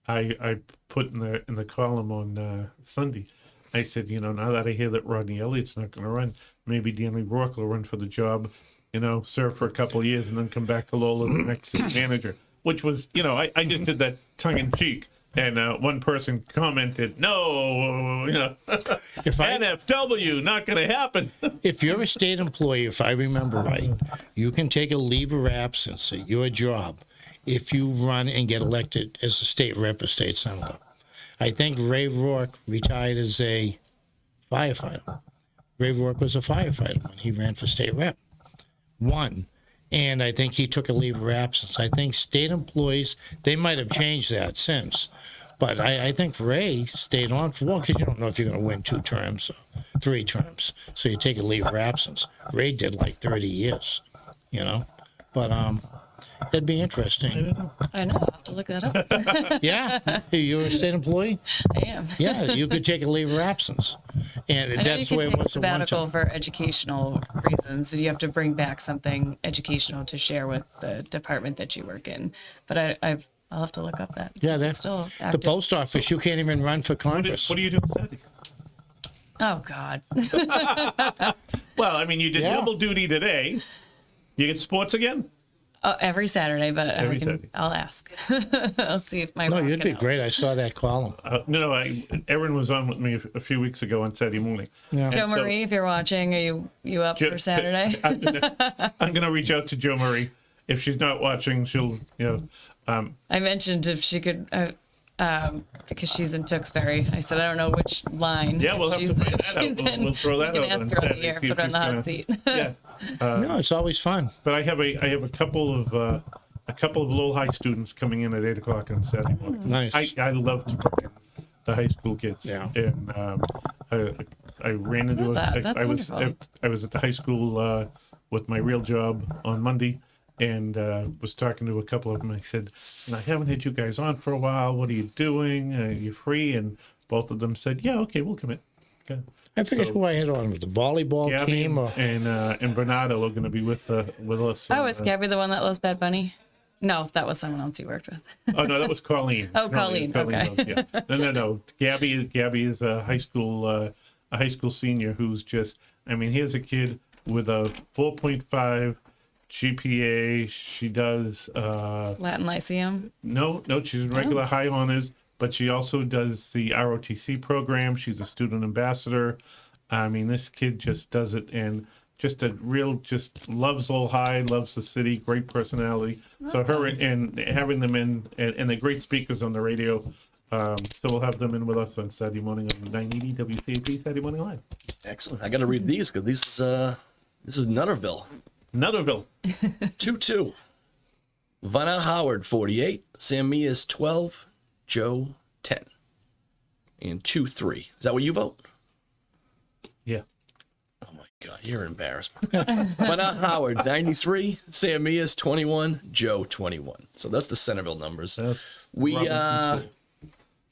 I put in the column on Sunday. I said, now that I hear that Rodney Elliott's not going to run, maybe Danny Rourke will run for the job, serve for a couple of years and then come back to Lola, the next city manager. Which was, I just did that tongue in cheek. And one person commented, no, NFW, not going to happen. If you're a state employee, if I remember right, you can take a leave of absence at your job if you run and get elected as a state rep or state senator. I think Ray Rourke retired as a firefighter. Ray Rourke was a firefighter when he ran for state rep. Won. And I think he took a leave of absence. I think state employees, they might have changed that since. But I think Ray stayed on for one, because you don't know if you're going to win 2 terms or 3 terms. So you take a leave of absence. Ray did like 30 years, But it'd be interesting. I know. I'll have to look that up. Yeah. You're a state employee? I am. Yeah, you could take a leave of absence. And I know that's you the way can it take was at one sabbatical time. for educational reasons. So you have to bring back something educational to share with the department that you work in. But I'll have to look up that. Yeah, It's that's still the active. post office. You can't even run for Congress. What are you doing Saturday? Oh God. Well, you did Yeah. double duty today. You get sports again? Oh, every Saturday, but Every Saturday. I'll ask. I'll see if my No, rock you'd be it out. great. I saw that column. No, Erin was on with me a few weeks ago on Saturday morning. Yeah. Joe And so- Marie, if you're watching, are you up for Saturday? I'm gonna reach out to Joe Marie. If she's not watching, she'll I mentioned if she could, because she's in Tewksbury. I said I don't know which line. Yeah, we'll have to find that She's out. in. We'll throw that We out can on ask her on the Saturday, air, see if put her on she's the hot gonna- seat. yeah. No, it's always fun. But I have a couple of Lowell High students coming in at 8:00 on Saturday morning. Nice. I love to bring in the high school kids. Yeah. And I ran into That's I was wonderful. I was at the high school with my real job on Monday. And was talking to a couple of them. I said, I haven't had you guys on for a while. What are you doing? Are you free? And both of them said, yeah, okay, we'll come in. Okay. I forget So- who I had on with the volleyball Gabby team. Or, and Bernardo are going to be with us. Oh, is Gabby the one that loves Bad Bunny? No, that was someone else you worked with. Oh no, that was Colleen. Oh, Colleen, okay. Yeah. No. Gabby is a high school senior who's just. Here's a kid with a 4.5 GPA. She does. Latin Lyceum. No, she's in regular high honors, but she also does the ROTC program. She's a student ambassador. This kid just does it, and just just loves Lowell High, loves the city, great personality. So her and having them in, and they're great speakers on the radio. So we'll have them in with us on Saturday morning on 980 WCAP Saturday Morning Live. Excellent. I got to read these because this is Nutterville. Nutterville. 2-2. Vanna Howard, 48. Sam Meas, 12. Joe, 10. And 2-3. Is that what you vote? Yeah. Oh my God, you're embarrassed. Vanna Howard, 93. Sam Meas, 21. Joe, 21. So that's the Centerville numbers. That's We Robinson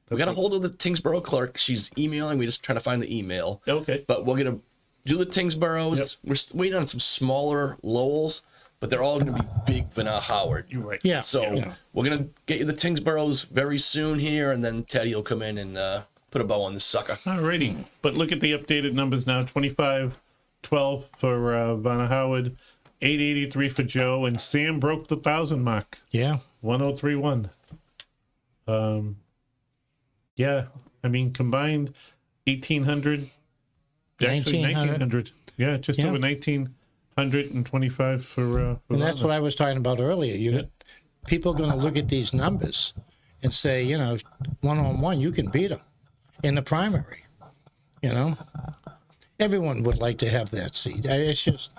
we got a hold of the Tyngsborough clerk. She's emailing. We just trying to find the email. Okay. But we're gonna do the Tyngsboroughs. Yep. We're waiting on some smaller Lowells, but they're all gonna be big Vanna Howard. You're right. yeah. So yeah. we're gonna get you the Tyngsboroughs very soon here, and then Teddy will come in and put a bow on this sucker. Alrighty. But look at the updated numbers now. 25-12 for Vanna Howard, 883 for Joe, and Sam broke the 1,000 mark. Yeah. 1031. Yeah, combined 1,800. Actually, 1,900. Yeah, just Yeah. over 1,925 for And that's Vanna. what I was talking about earlier. People are going to look at these numbers and say, one-on-one, you can beat them in the primary. Everyone would like to have that seat. It's just,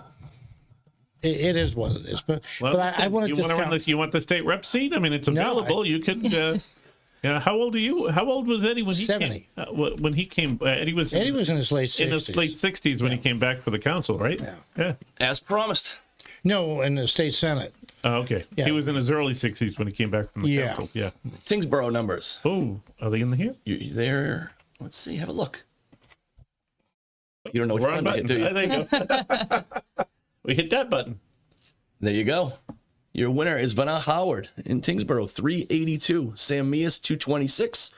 it is what it is. But I want to you want to run discount. this? You want the state rep seat? It's available. You could. Yeah. How old are you? How old was Eddie when he 70. came? When he came, Eddie was in his late 60s. in his late 60s when he came back for the council, right? Yeah. As promised. No, in the state senate. Oh, okay. Yeah. He was in his early 60s when he came back from the Yeah. council. Yeah. Tyngsborough numbers. Oh, are they in here? You there? Let's see. Have a look. You don't know which Wrong one to hit, do you? button. There you go. We hit that button. There you go. Your winner is Vanna Howard in Tyngsborough, 382. Sam Meas, 226.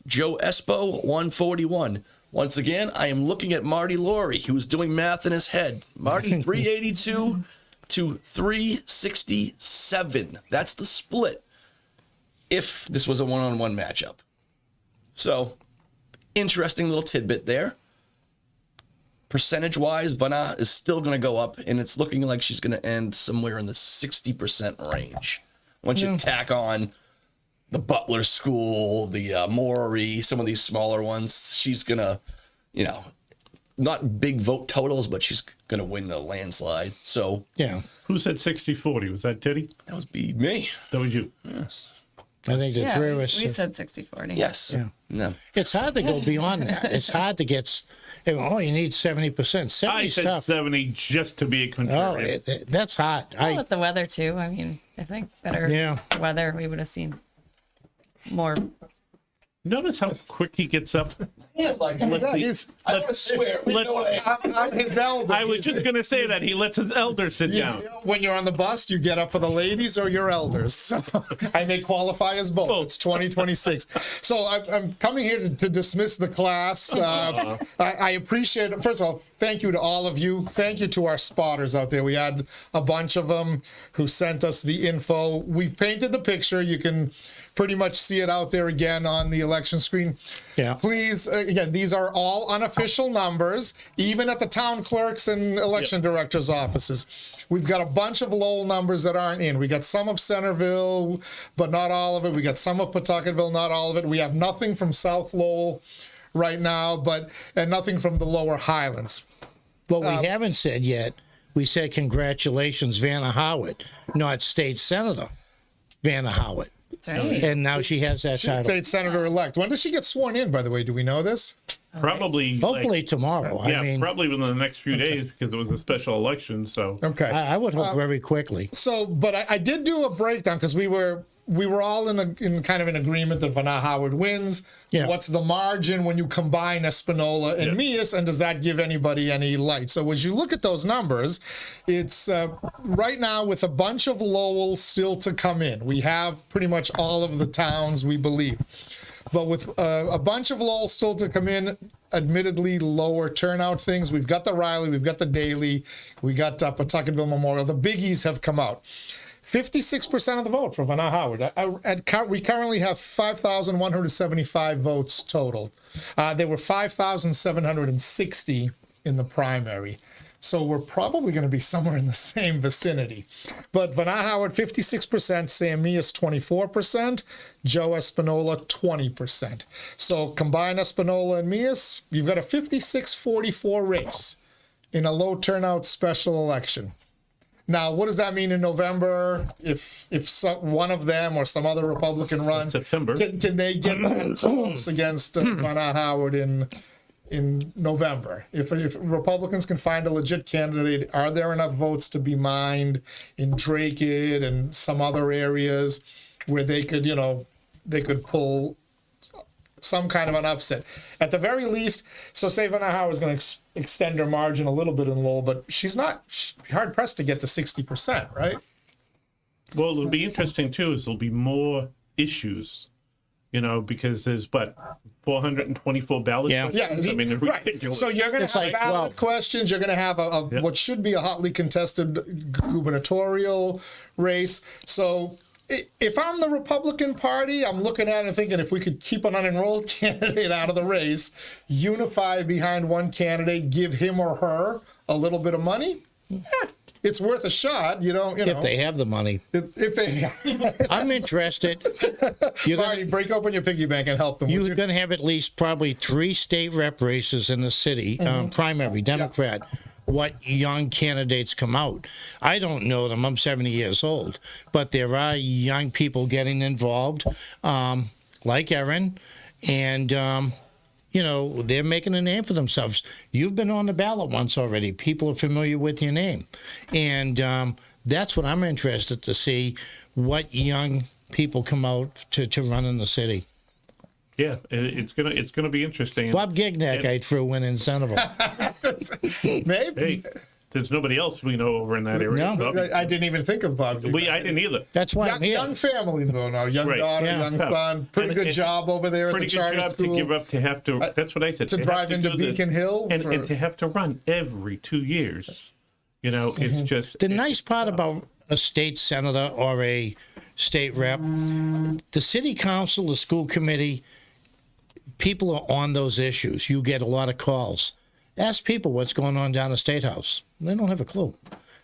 Joe Espo, 141. Once again, I am looking at Marty Lorrey, who's doing math in his head. Marty, 382 to 367. That's the split if this was a one-on-one matchup. So, interesting little tidbit there. Percentage-wise, Vanna is still going to go up, and it's looking like she's going to end somewhere in the 60% range. Once you tack on the Butler School, the Maury, some of these smaller ones, she's going to, not big vote totals, but she's going to win the landslide. So, Yeah, Who said 60-40? Was that Teddy? that would be me. That was you. Yes. I think the Yeah, three of we us. said 60-40. Yes. Yeah. No. It's hard to go beyond that. It's hard to get. You need 70%. I 70 said stuff. 70 just to be a Oh, contrarian. that's hard. Well, with the weather too. I mean, I think better Yeah. weather, we would have seen more. Notice how quick he gets up. Yeah, like, He's- I swear. I'm his elder. I was just going to say that. He lets his elder sit down. When you're on the bus, you get up for the ladies or your elders. So I may qualify as both. It's 2026. So I'm coming here to dismiss the class. I appreciate it. First of all, thank you to all of you. Thank you to our spotters out there. We had a bunch of them who sent us the info. We've painted the picture. You can pretty much see it out there again on the election screen. Yeah. Please, again, these are all unofficial numbers, even at the town clerks and election directors' offices. We've got a bunch of Lowell numbers that aren't in. We got some of Centerville, but not all of it. We got some of Pawtuckettville, not all of it. We have nothing from South Lowell right now, and nothing from the Lower Highlands. What we haven't said yet, we said congratulations, Vanna Howard, not state senator Vanna Howard. That's right. And now she has that title. State senator-elect. When does she get sworn in, by the way? Do we know this? Probably. Hopefully tomorrow. Yeah, I mean, probably within the next few days because it was a special election. So Okay. I would hope very quickly. So, but I did do a breakdown because we were all in kind of an agreement that Vanna Howard wins. Yeah. What's the margin when you combine Espinola and Meas, and does that give anybody any light? So as you look at those numbers, it's right now with a bunch of Lowell still to come in. We have pretty much all of the towns, we believe. But with a bunch of Lowell still to come in, admittedly lower turnout things. We've got the Riley, we've got the Daly, we got Pawtuckettville Memorial. The biggies have come out. 56% of the vote for Vanna Howard. We currently have 5,175 votes total. There were 5,760 in the primary. So we're probably going to be somewhere in the same vicinity. But Vanna Howard, 56%, Sam Meas, 24%, Joe Espinola, 20%. So combine Espinola and Meas, you've got a 56-44 race in a low turnout special election. Now, what does that mean in November if one of them or some other Republican runs? September. Can they get close against Vanna Howard in November? If Republicans can find a legit candidate, are there enough votes to be mined in Dracut and some other areas where they could pull some kind of an upset? At the very least, so say Vanna Howard's going to extend her margin a little bit in Lowell, but she's hard pressed to get to 60%, right? Well, it'll be interesting too. Is there'll be more issues, because there's 424 ballot Yeah. questions. Yeah, I mean, right. ridiculous. So you're going It's to have like ballot 12. questions. You're going to have what should be a hotly contested gubernatorial race. So if I'm the Republican Party, I'm looking at it and thinking if we could keep an unenrolled candidate out of the race, unify behind one candidate, give him or her a little bit of money, it's worth a shot. If they have the money. If they, I'm interested. Marty, break open your piggy bank and help them. You're going to have at least probably 3 state rep races in the city, primary, Democrat. What young candidates come out. I don't know them. I'm 70 years old. But there are young people getting involved. like Erin, and they're making a name for themselves. You've been on the ballot once already. People are familiar with your name, and that's what I'm interested to see. What young people come out to run in the city. Yeah, it's gonna be interesting. Bob Gignac, I threw in Centerville. Maybe. Hey, there's nobody else we know over in that area. No. So- I didn't even think of Bob. I didn't either. That's why I'm here. Young family though now, young Right. daughter, Yeah. young son. Pretty good job over there at the Pretty good charter job school. to give up to have to. That's what I said. to have drive to into do this. Beacon Hill and for- to have to run every 2 years. It's just The nice part about a state senator or a state rep, the city council, the school committee, people are on those issues. You get a lot of calls. Ask people what's going on down the State House. They don't have a clue.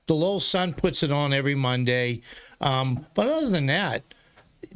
The Lowell Sun puts it on every Monday. But other than that,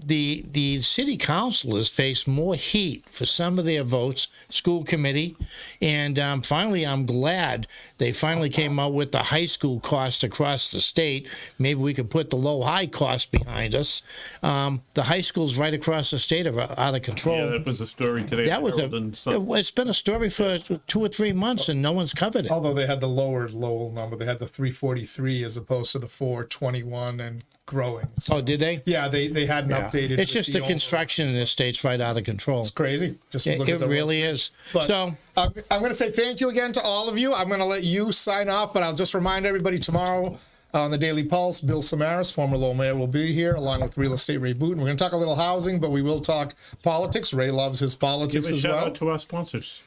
the city councilors face more heat for some of their votes, school committee, and finally, I'm glad they finally came out with the high school cost across the state. Maybe we could put the low-high cost behind us. The high schools right across the state are out of control. Yeah, that was a story today. That was Herald and Sun. it's been a story for 2 or 3 months, and no one's covered it. Although they had the lower Lowell number, they had the 343 as opposed to the 421 and growing. So, Oh, did they? yeah, they hadn't Yeah. updated. It's with just the overall. construction in the state's right out of control. It's crazy. Just look It at the really is. But So, I'm going to say thank you again to all of you. I'm going to let you sign off, but I'll just remind everybody tomorrow on the Daily Pulse, Bill Samaras, former Lowell mayor, will be here along with real estate Ray Booten. We're going to talk a little housing, but we will talk politics. Ray loves his Give politics a as shout well. out to our sponsors.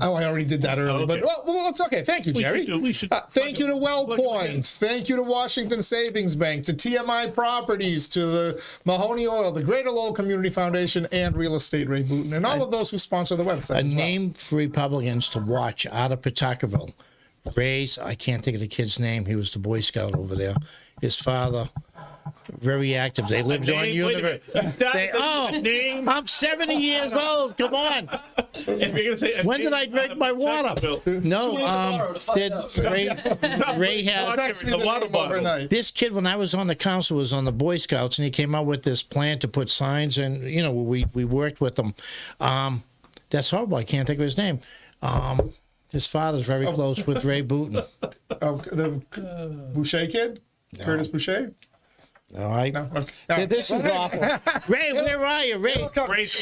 Oh, I already did that earlier, okay. but well, it's okay. Thank you, Jerry. We should Thank you to plug them in. WellPoint. Thank you to Washington Savings Bank, to TMI Properties, to the Mahoney Oil, the Greater Lowell Community Foundation, and Real Estate Ray Booten, and all of those who sponsor the website a as well. name for Republicans to watch out of Pawtuckaville. Ray's, I can't think of the kid's name. He was the Boy Scout over there. His father, very active. They lived on Name, wait a minute. University. Name. I'm 70 years old. Come on. If you're gonna say a When name did I drink on my a water? Pawtuckaville. Ray has. Text me The the water name bottle. overnight. This kid, when I was on the council, was on the Boy Scouts, and he came out with this plan to put signs, and we worked with him. That's horrible. I can't think of his name. His father's very close with Ray Booten. Oh, the Boucher kid? Curtis Boucher? All right. No? Okay. This is awful. Ray, where are you, Ray?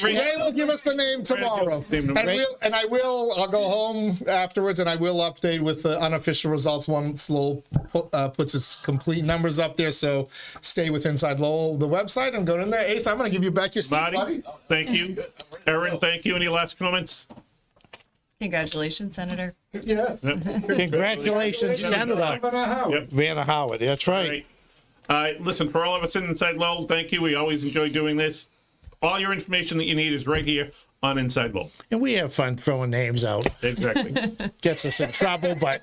Ray will give us the name tomorrow. I'll go home afterwards and I will update with the unofficial results once Lowell puts its complete numbers up there. So stay with Inside Lowell, the website, and go in there. Ace, I'm going to give you back your seat, Marty, buddy. thank you. Erin, thank you. Any last comments? Congratulations, Senator. Yes. Congratulations, Senator Vanna Howard. Yep. Vanna Howard. That's right. All right. Listen, for all of us Inside Lowell, thank you. We always enjoy doing this. All your information that you need is right here on Inside Lowell. And we have fun throwing names out. Exactly. Gets us in trouble, but